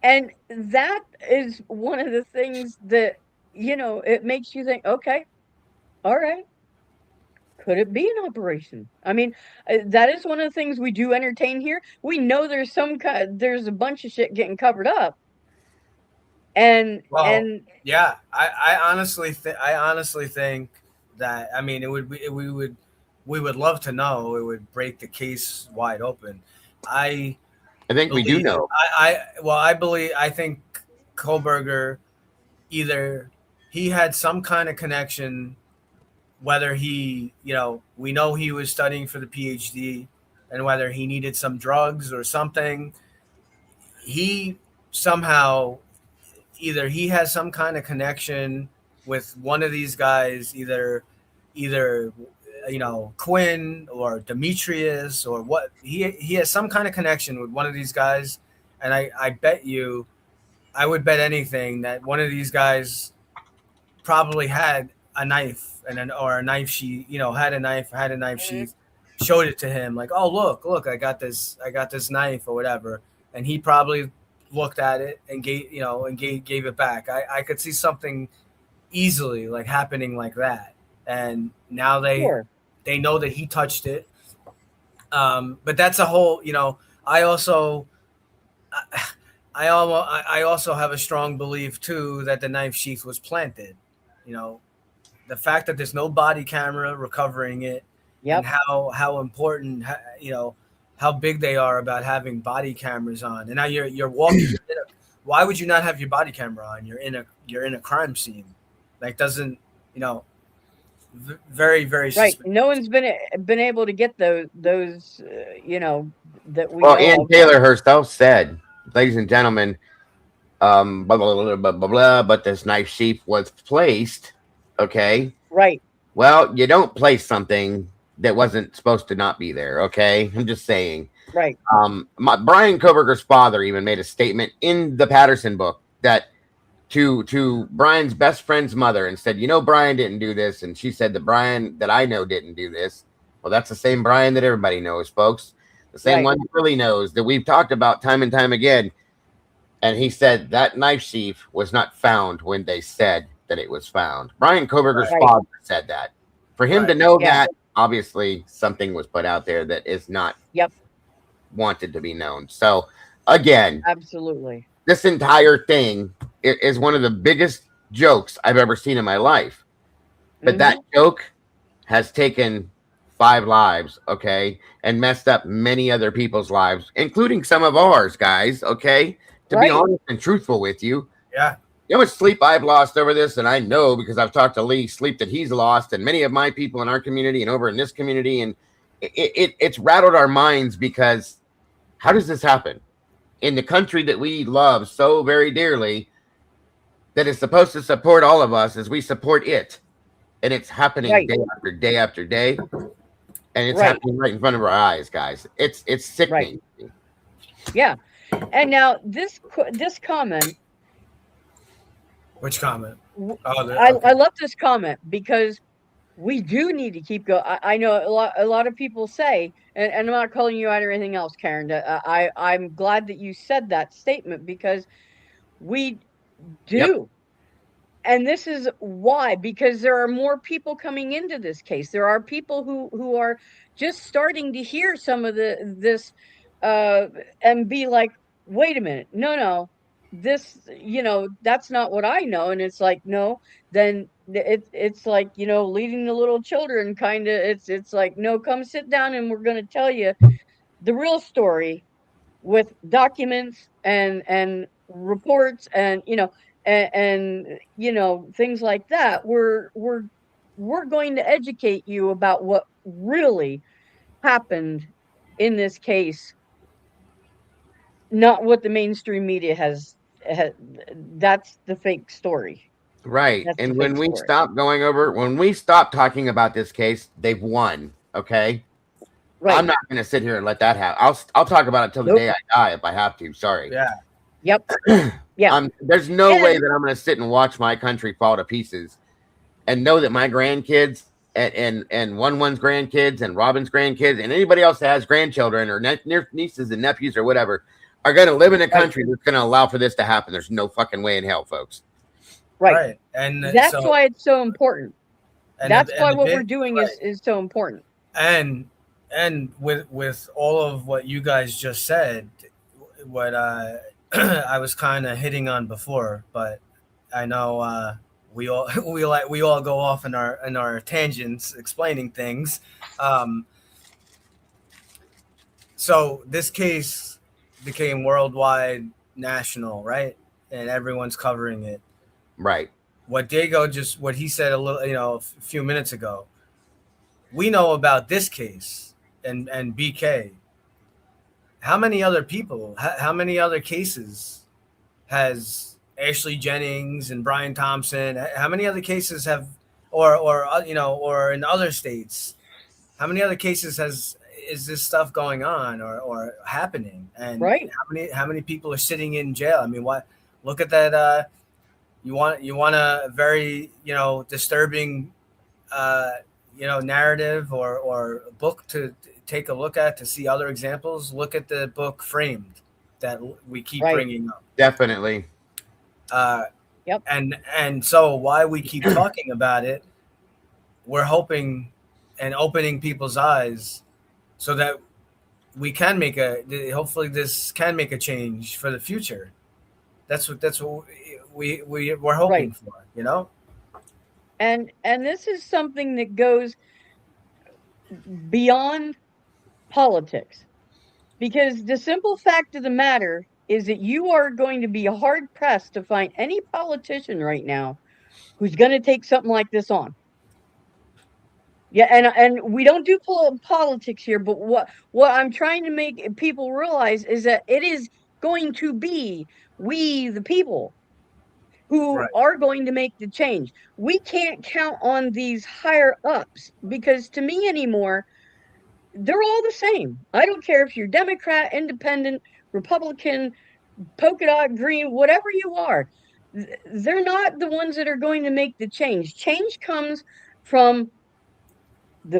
And that is one of the things that it makes you think, okay, all right. Could it be an operation? I mean, that is one of the things we do entertain here. We know there's there's a bunch of shit getting covered up, and Well, and yeah, I honestly think that, I mean, it would be, we would love to know. It would break the case wide open. I I think we do believe know. I think Kohlberger, either he had some kind of connection, whether he, we know he was studying for the PhD, and whether he needed some drugs or something, he somehow, either he has some kind of connection with one of these guys, either Quinn or Demetrius, or what, he has some kind of connection with one of these guys. And I bet you, I would bet anything that one of these guys probably had a knife or a knife sheath, had a knife sheath, showed it to him, like, oh, look, I got this knife or whatever. And he probably looked at it and gave it back. I could see something easily like happening like that. And now sure, they know that he touched it. But that's a whole, I also, I also have a strong belief too that the knife sheath was planted. The fact that there's no body camera recovering it, and yep, how important, how big they are about having body cameras on. And now you're walking. Why would you not have your body camera on? You're in a crime scene. Like, doesn't, very, very right. suspicious. No one's been able to get those that we Well, know Ann of. Taylor herself said, ladies and gentlemen, blah, blah, blah, blah, blah, blah, but this knife sheath was placed. Okay. Right, Well, you don't place something that wasn't supposed to not be there. Okay. I'm just saying. right, Brian Koberger's father even made a statement in the Patterson book that to Brian's best friend's mother, and said, Brian didn't do this. And she said, the Brian that I know didn't do this. Well, that's the same Brian that everybody knows, folks. The same right, one that really knows, that we've talked about time and time again. And he said that knife sheath was not found when they said that it was found. Brian Koberger's right. father said that. For him to Right. know Yeah. that, obviously something was put out there that is not Yep, wanted to be known. So again, absolutely. this entire thing is one of the biggest jokes I've ever seen in my life. But that joke has taken 5 lives, okay, and messed up many other people's lives, including some of ours, guys, okay? To be Right. honest and truthful with you. Yeah. You know how much sleep I've lost over this? And I know, because I've talked to Lee, sleep that he's lost, and many of my people in our community and over in this community. And it's rattled our minds, because how does this happen in the country that we love so very dearly, that is supposed to support all of us as we support it? And it's happening Right. day after day after day. And it's Right. happening right in front of our eyes, guys. It's sickening. Yeah. And now this comment, Which comment? w- Oh, I love this comment, because we do need to keep going. I know a lot of people say, and I'm not calling you out or anything else, Karen. I'm glad that you said that statement, because we do. Yep. And this is why, because there are more people coming into this case. There are people who are just starting to hear some of this and be like, wait a minute, no, this, that's not what I know. And it's like, no, then it's like, leading the little children, kind of. It's like, no, come sit down, and we're going to tell you the real story, with documents and reports, and things like that. We're going to educate you about what really happened in this case, not what the mainstream media has. That's the fake story. Right. That's the And fake when we story. stop talking about this case, they've won. Okay. Right. I'm not going to sit here and let that happen. I'll talk about it till the Nope. day I die if I have to. Sorry. Yeah. Yep. Yeah. There's no And- way that I'm going to sit and watch my country fall to pieces, and know that my grandkids and one's grandkids and Robin's grandkids and anybody else that has grandchildren or nieces and nephews or whatever are going to live in a country that's going to allow for this to happen. There's no fucking way in hell, folks. Right. And That's why it's so important. That's why the what we're big, doing right. is so important. And with all of what you guys just said, what I was kind of hitting on before, but I know we all we all go off in our tangents explaining things. Um, so this case became worldwide, national, right? And everyone's covering it. Right. What he said a little, a few minutes ago. We know about this case and BK. How many other people? How many other cases has Ashley Jennings and Brian Thompson? How many other cases have, or in other states? How many other cases is this stuff going on or happening? And Right. how many people are sitting in jail? I mean, what? Look at that. You want a very disturbing narrative or book to take a look at to see other examples. Look at the book Framed that we keep Right. bringing up. Definitely. Yep. And so why we keep talking about it, we're hoping and opening people's eyes so that we can hopefully this can make a change for the future. That's what we're hoping Right. for. And this is something that goes beyond politics, because the simple fact of the matter is that you are going to be hard pressed to find any politician right now who's going to take something like this on. Yeah, and we don't do politics here, but what I'm trying to make people realize is that it is going to be we the people who Right. are going to make the change. We can't count on these higher ups, because to me anymore, they're all the same. I don't care if you're Democrat, Independent, Republican, polka dot green, whatever you are. They're not the ones that are going to make the change. Change comes from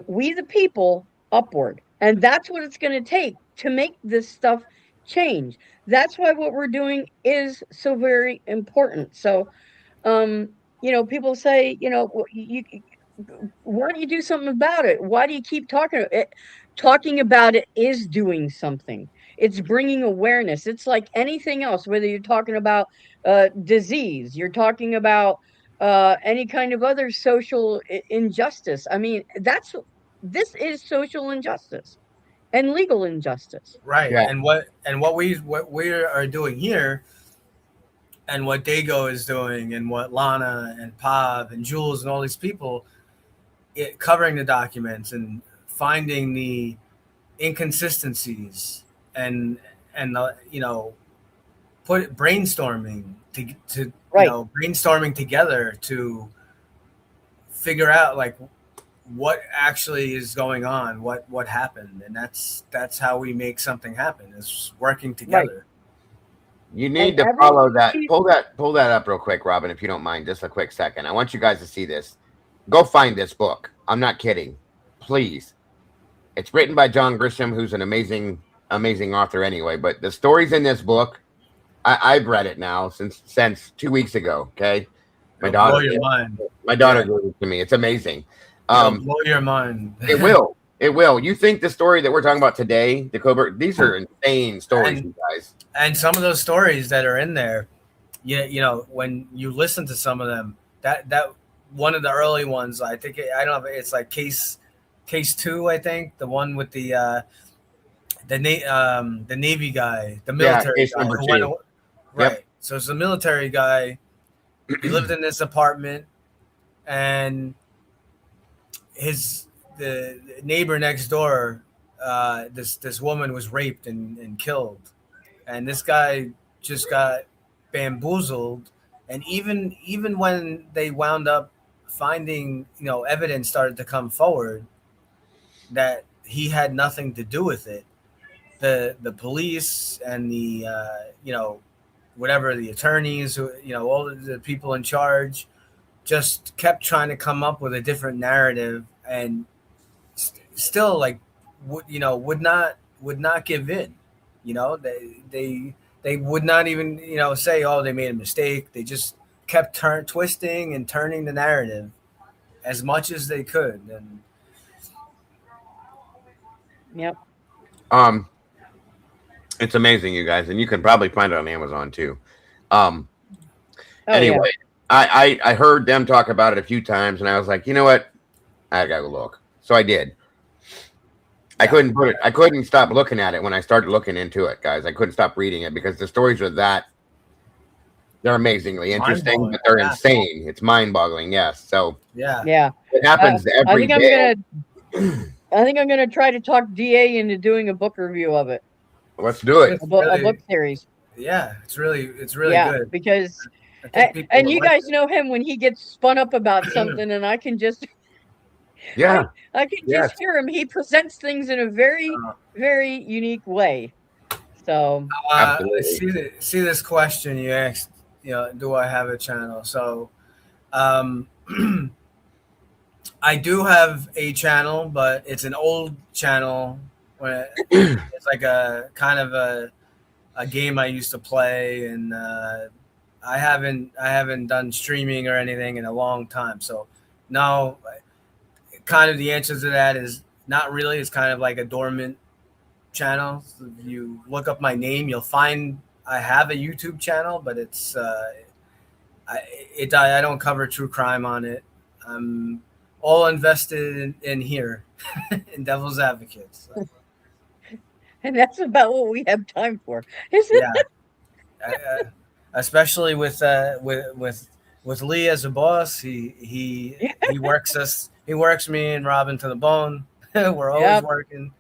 we the people upward, and that's what it's going to take to make this stuff change. That's why what we're doing is so very important. So people say, why don't you do something about it? Why do you keep talking it? Talking about it is doing something. It's bringing awareness. It's like anything else, whether you're talking about disease, you're talking about any kind of other social injustice. I mean, this is social injustice and legal injustice. Right. Yeah. And what we are doing here, and what Dago is doing, and what Lana and Pav and Jules and all these people, covering the documents and finding the inconsistencies and brainstorming to Right. brainstorming together to figure out like what actually is going on, what happened, and that's how we make something happen, is working together. You need And to follow everyone that. sees- Pull that up real quick, Robin, if you don't mind. Just a quick second. I want you guys to see this. Go find this book. I'm not kidding. Please. It's written by John Grisham, who's an amazing author anyway. But the stories in this book, I've read it now since 2 weeks ago. Okay. It'll blow your mind. My daughter Yeah. gave it to me. It's amazing. It'll blow your mind. It will. It will. You think the story that we're talking about today, the Cobra, these are insane stories, you guys. And some of those stories that are in there, when you listen to some of them, that one of the early ones, I think I don't know if it's like case 2, I think, the one with the Navy guy, the military case guy number who 2. right. Yep. So it's a military guy. He lived in this apartment, and the neighbor next door, this woman was raped and killed, and this guy just got bamboozled. And even when they wound up finding, evidence started to come forward that he had nothing to do with it, the police and the whatever, the attorneys, all the people in charge just kept trying to come up with a different narrative, and still would not give in. They would not even say, oh, they made a mistake. They just kept twisting and turning the narrative, as much as they could. And Yep. It's amazing, you guys, and you can probably find it on Amazon too. Um, Oh anyway, yeah. I heard them talk about it a few times, and I was like, you know what, I gotta go look. So I did. I couldn't put it. I couldn't stop looking at it when I started looking into it, guys. I couldn't stop reading it because the stories are that they're amazingly interesting, but they're insane. It's mind-boggling. Yes. So Yeah. it happens I every think I'm day. I think I'm gonna try to talk DA into doing a book review of it. Let's do it. A book series. Yeah, it's really good. Because I think and you guys know him when he gets spun up about something, and I can just Yeah. I can just hear him. He presents things in a very very unique way. So see this question you asked. You know, do I have a channel? So, I do have a channel, but it's an old channel. When it's like a kind of a game I used to play, and I haven't done streaming or anything in a long time. So now, kind of the answer to that is not really. It's kind of like a dormant channel. So if you look up my name, you'll find I have a YouTube channel, but it's I don't cover true crime on it. I'm all invested in here in Devil's Advocates. So. And that's about what we have time for, isn't it? Especially with Lee as a boss, he works us. He works me and Robin to the bone. We're always working.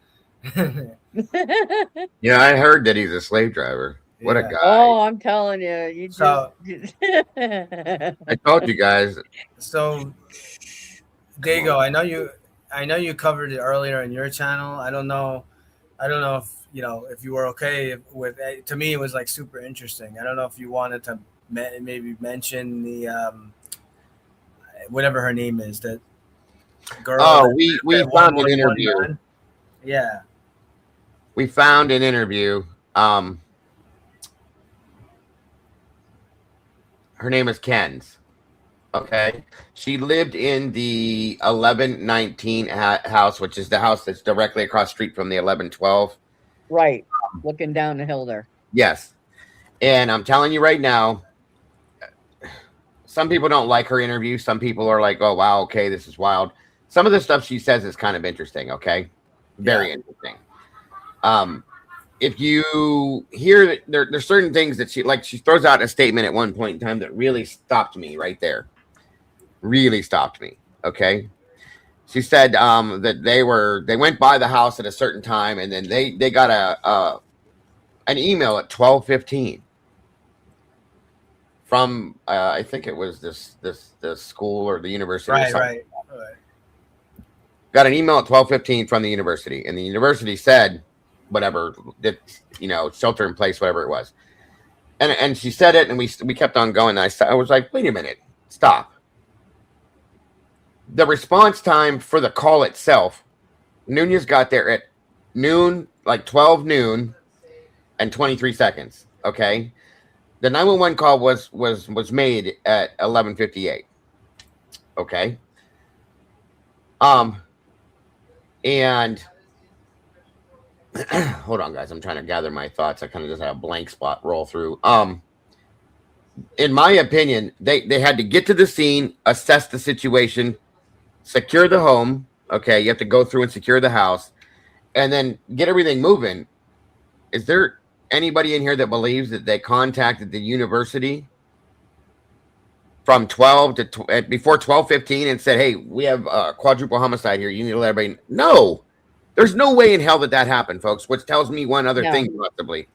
Yeah, I heard that he's a slave driver. What a guy! Oh, I'm telling you, you just. So, I told you guys. So, Dago, I know you covered it earlier in your channel. I don't know if if you were okay with it. To me, it was like super interesting. I don't know if you wanted to maybe mention the whatever her name is, that girl. Oh, we found an interview. Yeah, we found an interview. Her name is Ken's. Okay. She lived in the 1119 house, which is the house that's directly across the street from the 1112. Right. Looking down the hill there. Yes. And I'm telling you right now, some people don't like her interview. Some people are like, oh, wow, okay, this is wild. Some of the stuff she says is kind of interesting, okay? Very interesting. If you hear that there's certain things that she throws out a statement at one point in time that really stopped me right there. Really stopped me. Okay. She said that they went by the house at a certain time, and then they got an email at 12:15 from I think it was this school or the university. Right. Got an email at 12:15 from the university, and the university said whatever, that shelter in place, whatever it was, and she said it, and we kept on going. And I was like, wait a minute, stop. The response time for the call itself, Nunez got there at noon, like 12 noon and 23 seconds. Okay. The 911 call was made at 11:58. Okay. And hold on, guys. I'm trying to gather my thoughts. I kind of just had a blank spot roll through. In my opinion, they had to get to the scene, assess the situation, secure the home. Okay, you have to go through and secure the house, and then get everything moving. Is there anybody in here that believes that they contacted the university from 12 to before 12:15 and said, hey, we have a quadruple homicide here, you need to let everybody know? No, there's no way in hell that happened, folks, which tells me one other thing, possibly.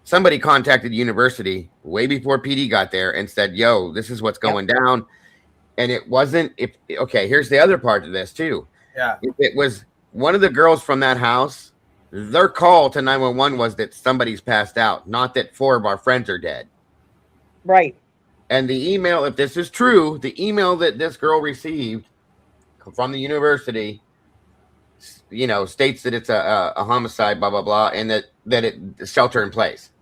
Somebody contacted the university way before PD got there and said, yo, this is what's going down. And it wasn't, okay, here's the other part of this too. Yeah. If it was one of the girls from that house, their call to 911 was that somebody's passed out, not that 4 of our friends are dead. Right. And the email, if this is true, the email that this girl received from the university, states that it's a homicide, blah, blah, blah, and that it's shelter in place.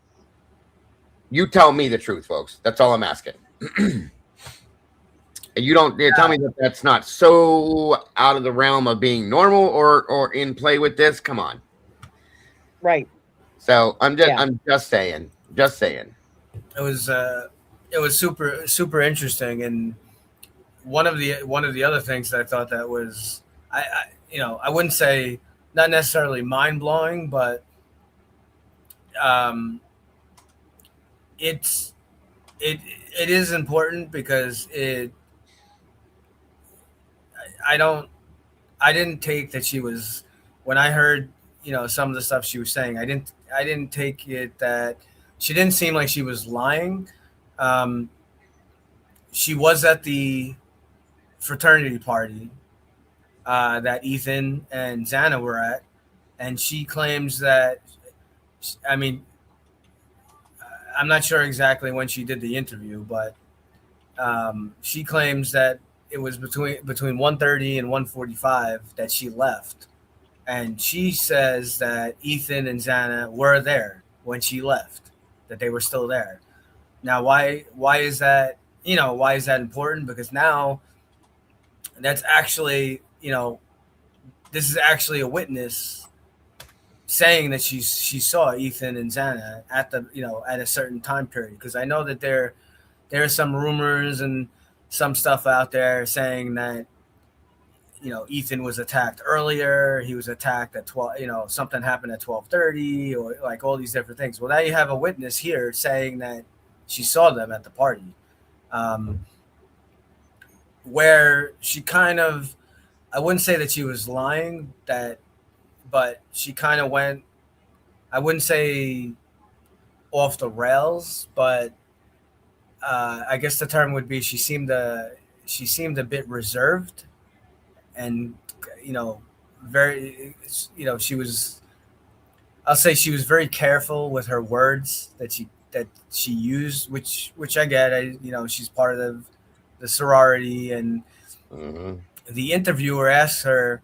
You tell me the truth, folks. That's all I'm asking. You don't tell me that that's not so out of the realm of being normal or in play with this. Come on. Right. So Yeah. I'm just saying. Just saying. It was super interesting, and one of the other things that I thought that was I wouldn't say not necessarily mind blowing, but um, it's it is important because I don't I didn't take that she was when I heard some of the stuff she was saying. I didn't take it that she didn't seem like she was lying. Um, she was at the fraternity party that Ethan and Xana were at, and she claims that. I mean, I'm not sure exactly when she did the interview, but she claims that it was between 1:30 and 1:45 that she left, and she says that Ethan and Xana were there when she left, that they were still there. Now, why is that? Why is that important? Because now that's actually this is actually a witness saying that she saw Ethan and Xana at the at a certain time period. Because I know that there are some rumors and some stuff out there saying that Ethan was attacked earlier. He was attacked at 12. Something happened at 12:30, or like all these different things. Well, now you have a witness here saying that she saw them at the party, where she kind of, I wouldn't say that she was lying, but she kind of went, I wouldn't say off the rails, but I guess the term would be she seemed a bit reserved, and very she was, I'll say she was very careful with her words that she used, which I get. She's part of the sorority, and Mm-hmm. the interviewer asked her,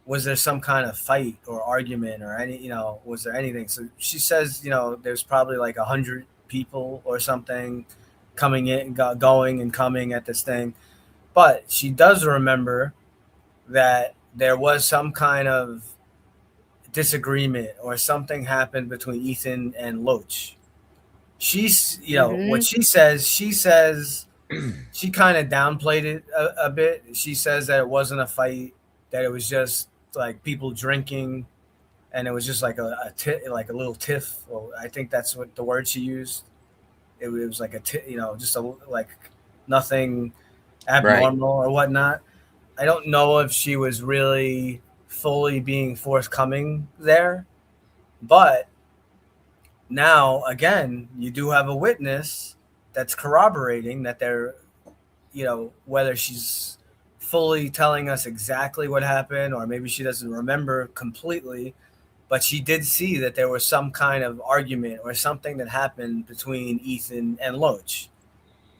was there some kind of fight or argument or was there anything? So she says, there's probably like 100 people or something coming in, going and coming at this thing. But she does remember that there was some kind of disagreement or something happened between Ethan and Loach. She's, what she says, she kind of downplayed it a bit. She says that it wasn't a fight, that it was just like people drinking, and it was just like like a little tiff. Well, I think that's what the word she used. It was like just like nothing abnormal or whatnot. I don't know if she was really fully being forthcoming there, but now again, you do have a witness that's corroborating that they're, whether she's fully telling us exactly what happened or maybe she doesn't remember completely, but she did see that there was some kind of argument or something that happened between Ethan and Loach.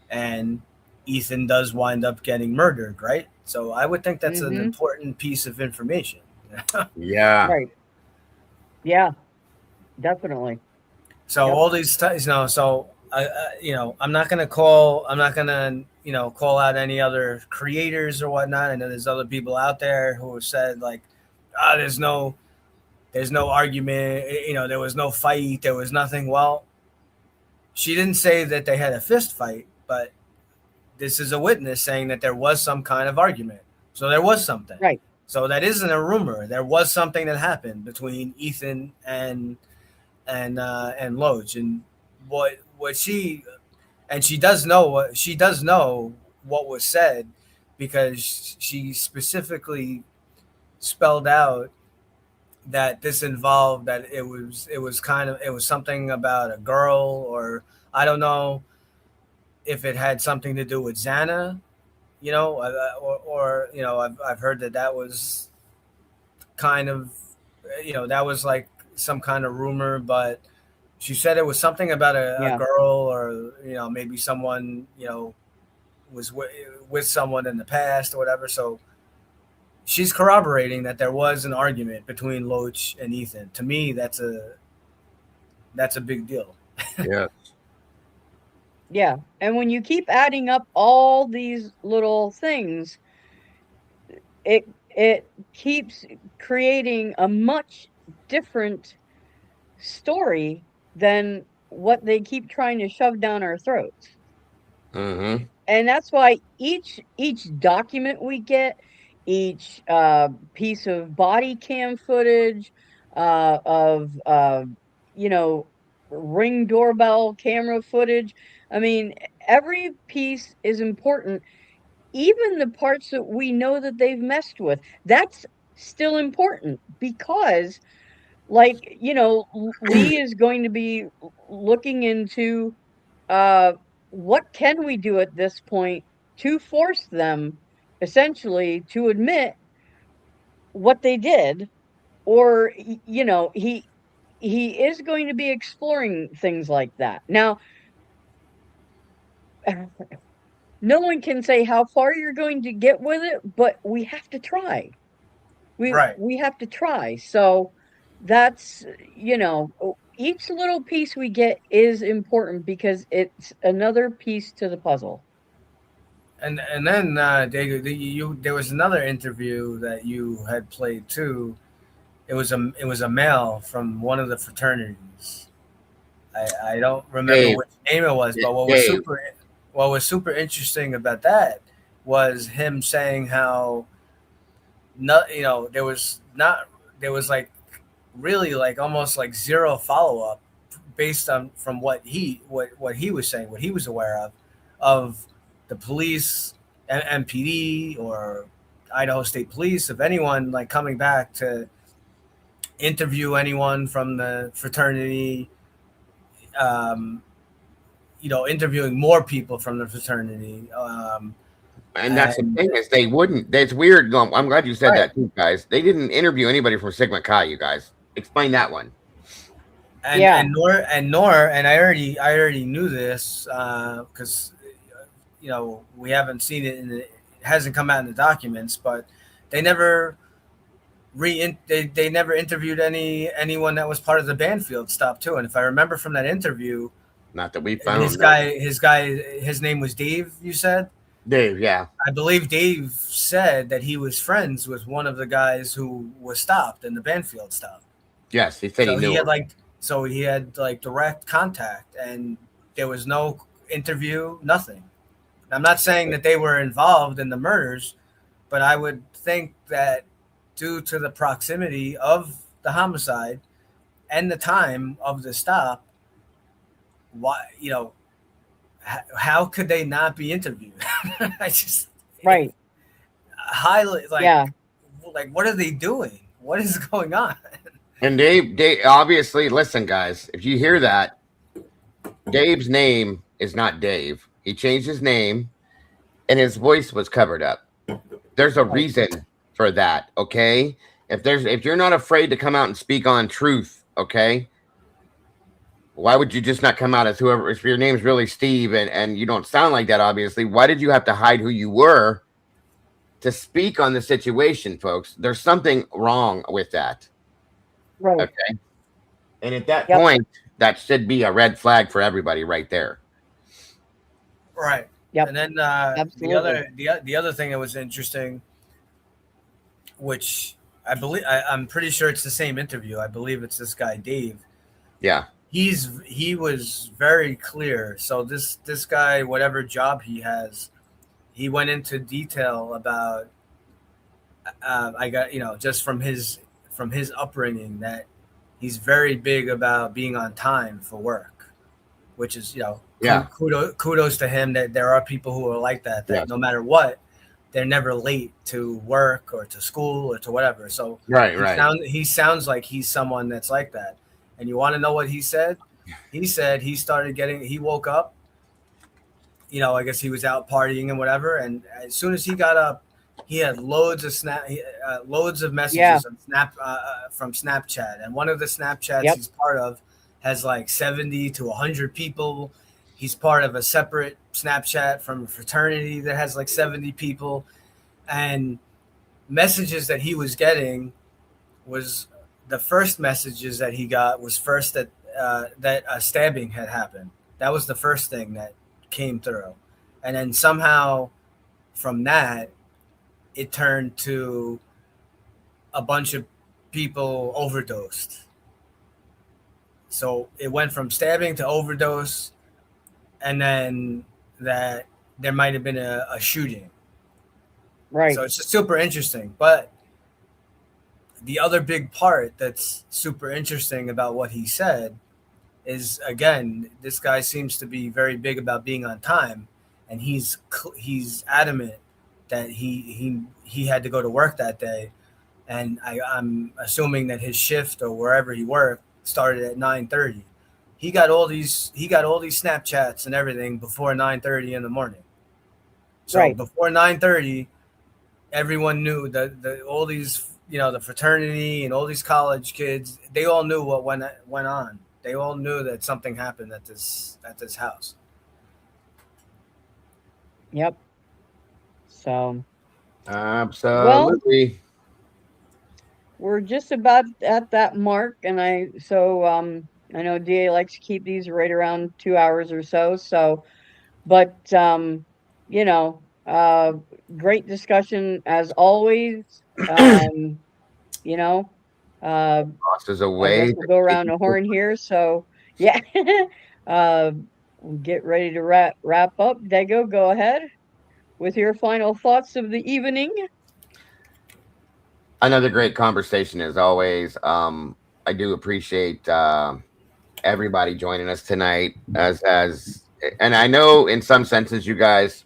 And Ethan does wind up getting murdered, right? So I would think that's an important piece of information. Yeah. Right. Yeah, definitely. So all these, so I'm not gonna call out any other creators or whatnot. I know there's other people out there who have said like, there's no argument. There was no fight. There was nothing. Well, she didn't say that they had a fist fight, but this is a witness saying that there was some kind of argument. So there was something. Right. So that isn't a rumor. There was something that happened between Ethan and Loach, and she does know what was said, because she specifically spelled out that this involved, that it was something about a girl, or I don't know if it had something to do with Xana, or I've heard that was kind of, that was like some kind of rumor, but she said it was something about a girl, or maybe someone was with someone in the past or whatever. So she's corroborating that there was an argument between Loach and Ethan. To me, that's a big deal. Yes. Yeah. And when you keep adding up all these little things, it keeps creating a much different story than what they keep trying to shove down our throats. Mm-hmm. And that's why each document we get, each piece of body cam footage, of you know, ring doorbell camera footage, I mean, every piece is important. Even the parts that we know that they've messed with, that's still important, because, like, Lee is going to be looking into, uh, what can we do at this point to force them essentially to admit what they did, or he is going to be exploring things like that. Now, no one can say how far you're going to get with it, but we have to try. We Right. we have to try. So that's, each little piece we get is important because it's another piece to the puzzle. And then Dago, there was another interview that you had played too. It was a male from one of the fraternities. I don't remember Dave, which name it was, but Dave. what was super interesting about that was him saying how not there was like really like almost like zero follow up based on from what he was saying, what he was aware of the police, MPD or Idaho State Police, of anyone like coming back to interview anyone from the fraternity, um, interviewing more people from the fraternity. And that's the And thing is they wouldn't. That's weird. No, I'm glad you said right. that too, guys. They didn't interview anybody from Sigma Chi. You guys explain that one. and Yeah, and nor and I already knew this because we haven't seen it it hasn't come out in the documents, but they never they never interviewed anyone that was part of the Banfield stop too. And if I remember from that interview, Not that we his found. No. guy his guy his name was Dave, you said. Dave. Yeah. I believe Dave said that he was friends with one of the guys who was stopped in the Banfield stop. Yes, he said he So knew him. he had like direct contact, and there was no interview, nothing. I'm not saying that they were involved in the murders, but I would think that due to the proximity of the homicide and the time of the stop, why how could they not be interviewed? I just right. highly Yeah, like what are they doing? What is going on? And Dave, obviously, listen, guys, if you hear that, Dave's name is not Dave. He changed his name, and his voice was covered up. There's a right. reason for that, okay? If you're not afraid to come out and speak on truth, okay, why would you just not come out as whoever? If your name's really Steve and you don't sound like that, obviously, why did you have to hide who you were to speak on the situation, folks? There's something wrong with that. Right. Okay. And at that Yep. point, that should be a red flag for everybody right there. Right. Yep. And then Absolutely. the other thing that was interesting, which I'm pretty sure it's the same interview. I believe it's this guy Dave. Yeah. He was very clear. So this guy, whatever job he has, he went into detail about I got just from his upbringing that he's very big about being on time for work, which is Yeah. kudos to him that there are people who are like that Yeah. no matter what, they're never late to work or to school or to whatever. So Right. he sounds like he's someone that's like that. And you want to know what he said? He said he woke up, I guess he was out partying and whatever. And as soon as he got up, he had loads of messages Yeah. on from Snapchat. And one of the Snapchats Yep. he's part of has like 70 to 100 people. He's part of a separate Snapchat from a fraternity that has like 70 people. And messages that he was getting was the first messages that he got was first that a stabbing had happened. That was the first thing that came through, and then somehow from that it turned to a bunch of people overdosed. So it went from stabbing to overdose, and then that there might have been a shooting. Right. So it's just super interesting. But the other big part that's super interesting about what he said is, again, this guy seems to be very big about being on time, and he's adamant that he had to go to work that day, and I'm assuming that his shift or wherever he worked started at 9:30. He got all these Snapchats and everything before 9:30 in the morning. So Right. before 9:30, everyone knew that all these, the fraternity and all these college kids, they all knew what went on. They all knew that something happened at this house. Yep. So, Absolutely. we're just about at that mark, and I know DA likes to keep these right around 2 hours or so. So, but you know, great discussion as always. You know, uh, Lost is a I guess way. we'll go around the horn here. So, yeah, we'll get ready to wrap up. Dago, go ahead with your final thoughts of the evening. Another great conversation as always. I do appreciate everybody joining us tonight. And I know in some senses, you guys,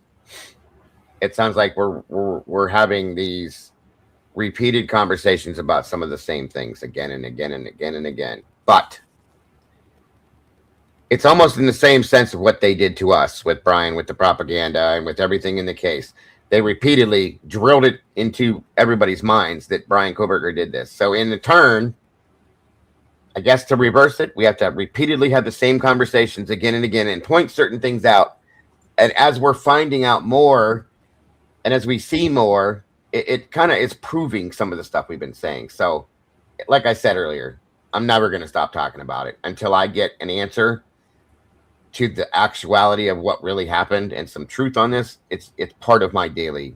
it sounds like we're having these repeated conversations about some of the same things again and again and again and again. But it's almost in the same sense of what they did to us with Brian, with the propaganda and with everything in the case. They repeatedly drilled it into everybody's minds that Brian Koberger did this. So in the turn, I guess to reverse it, we have to repeatedly have the same conversations again and again and point certain things out. And as we're finding out more and as we see more, it kind of is proving some of the stuff we've been saying. So like I said earlier, I'm never going to stop talking about it until I get an answer to the actuality of what really happened and some truth on this. It's part of my daily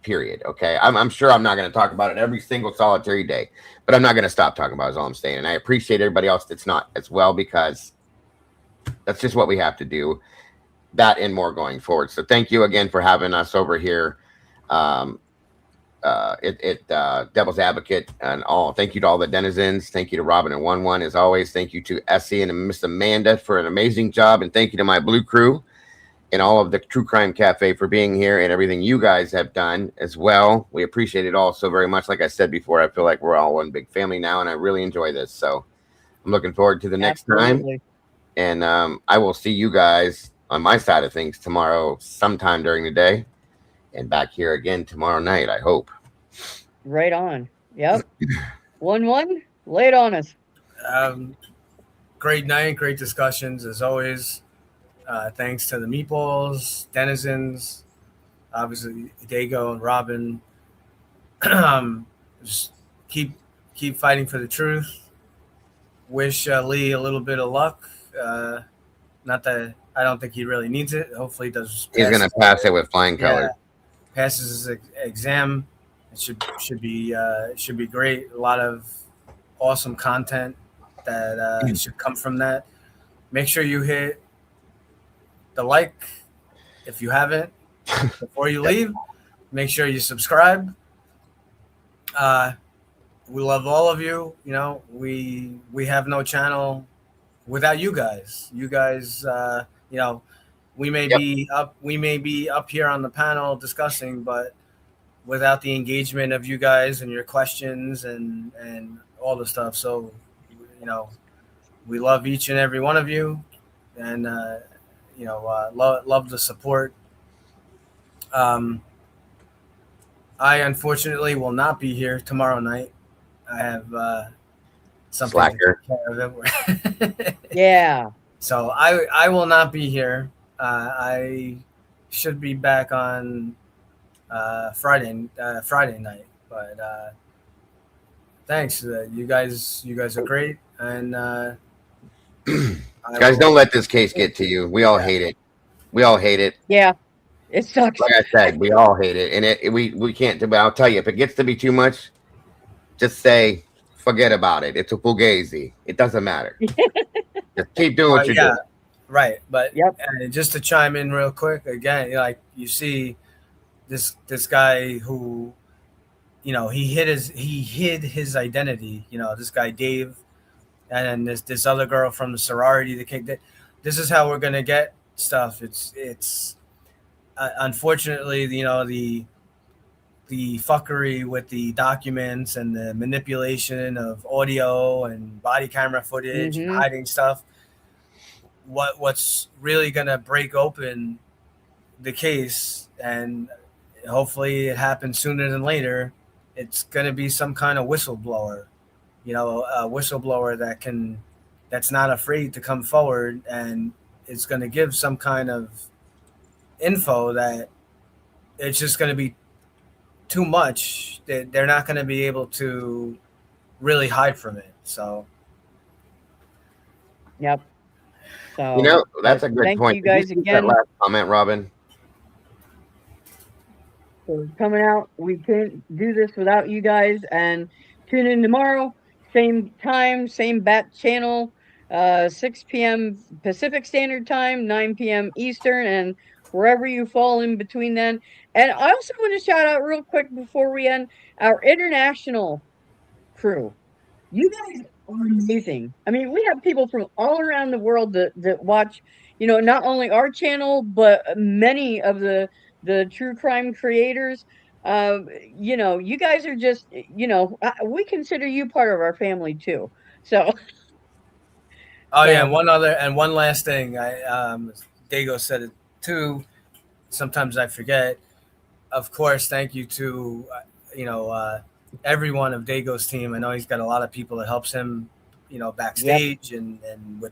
period. Okay. I'm sure I'm not going to talk about it every single solitary day, but I'm not going to stop talking about it, is all I'm saying. And I appreciate everybody else that's not as well, because that's just what we have to do, that and more going forward. So thank you again for having us over here. Devil's Advocate and all. Thank you to all the denizens. Thank you to Robin and 1-1 as always. Thank you to Essie and Miss Amanda for an amazing job. And thank you to my blue crew and all of the True Crime Cafe for being here and everything you guys have done as well. We appreciate it all so very much. Like I said before, I feel like we're all one big family now, and I really enjoy this. So I'm looking forward to the next time. And I will see you guys on my side of things tomorrow sometime during the day, and back here again tomorrow night, I hope. Right on. Yep. 1-1, lay it on us. Great night, great discussions as always. Thanks to the meatballs, denizens, obviously Dago and Robin. Just keep fighting for the truth. Wish Lee a little bit of luck. Not that I don't think he really needs it. Hopefully, he does. He's going to pass it with flying colors. Passes his exam. It should be great. A lot of awesome content that should come from that. Make sure you hit the like if you haven't before you leave. Make sure you subscribe. We love all of you. You know, we have no channel without you guys. You guys, you know, we may be up here on the panel discussing, but without the engagement of you guys and your questions and all the stuff. So, you know, we love each and every one of you, and you know, love the support. I unfortunately will not be here tomorrow night. I have something Slacker. to take care of. Yeah. So I will not be here. I should be back on Friday night. But thanks. You guys are great. And guys, don't let this case get to you. We all hate it. We all hate it. Yeah, it sucks. Like I said, we all hate it, and we can't do. But I'll tell you, if it gets to be too much, just say forget about it. It's a fugazi. It doesn't matter. Just keep doing what you're Yeah, doing. right. But Yep. just to chime in real quick again, like you see this guy who, he hid his identity. This guy Dave, and then this other girl from the sorority that came. This is how we're gonna get stuff. It's unfortunately, the fuckery with the documents and the manipulation of audio and body camera footage and Mhm. hiding stuff. What's really gonna break open the case, and hopefully it happens sooner than later. It's gonna be some kind of whistleblower, a whistleblower that's not afraid to come forward, and it's gonna give some kind of info that it's just gonna be too much. They're not gonna be able to really hide from it. So Yep. So That's a good thank point. you Did you guys see that again last comment, Robin? for coming out. We couldn't do this without you guys. And tune in tomorrow, same time, same bat channel, 6 p.m. Pacific Standard Time, 9 p.m. Eastern, and wherever you fall in between then. And I also want to shout out real quick before we end our international crew. You guys are amazing. I mean, we have people from all around the world that watch, not only our channel, but many of the true crime creators. You guys are just, we consider you part of our family too. So, oh yeah, and so one last thing. Dago said it too. Sometimes I forget. Of course, thank you to everyone of Dago's team. I know he's got a lot of people that helps him, yep, backstage and with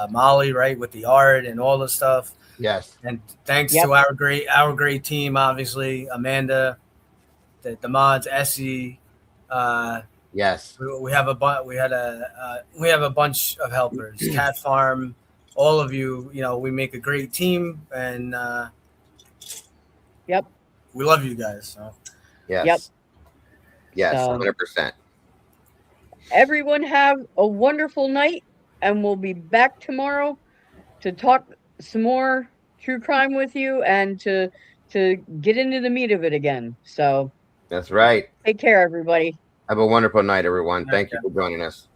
Molly, right, with the art and all the stuff. Yes. And thanks yep, to our great team, obviously Amanda, the mods, Essie. Yes. We have we have a bunch of helpers. Cat Farm, all of you. We make a great team, and yep, we love you guys. So. Yes. yep. Yes. So 100%. everyone have a wonderful night, and we'll be back tomorrow to talk some more true crime with you and to get into the meat of it again. So That's right. take care, everybody. Have a wonderful night, everyone. All right, Thank you for joining us.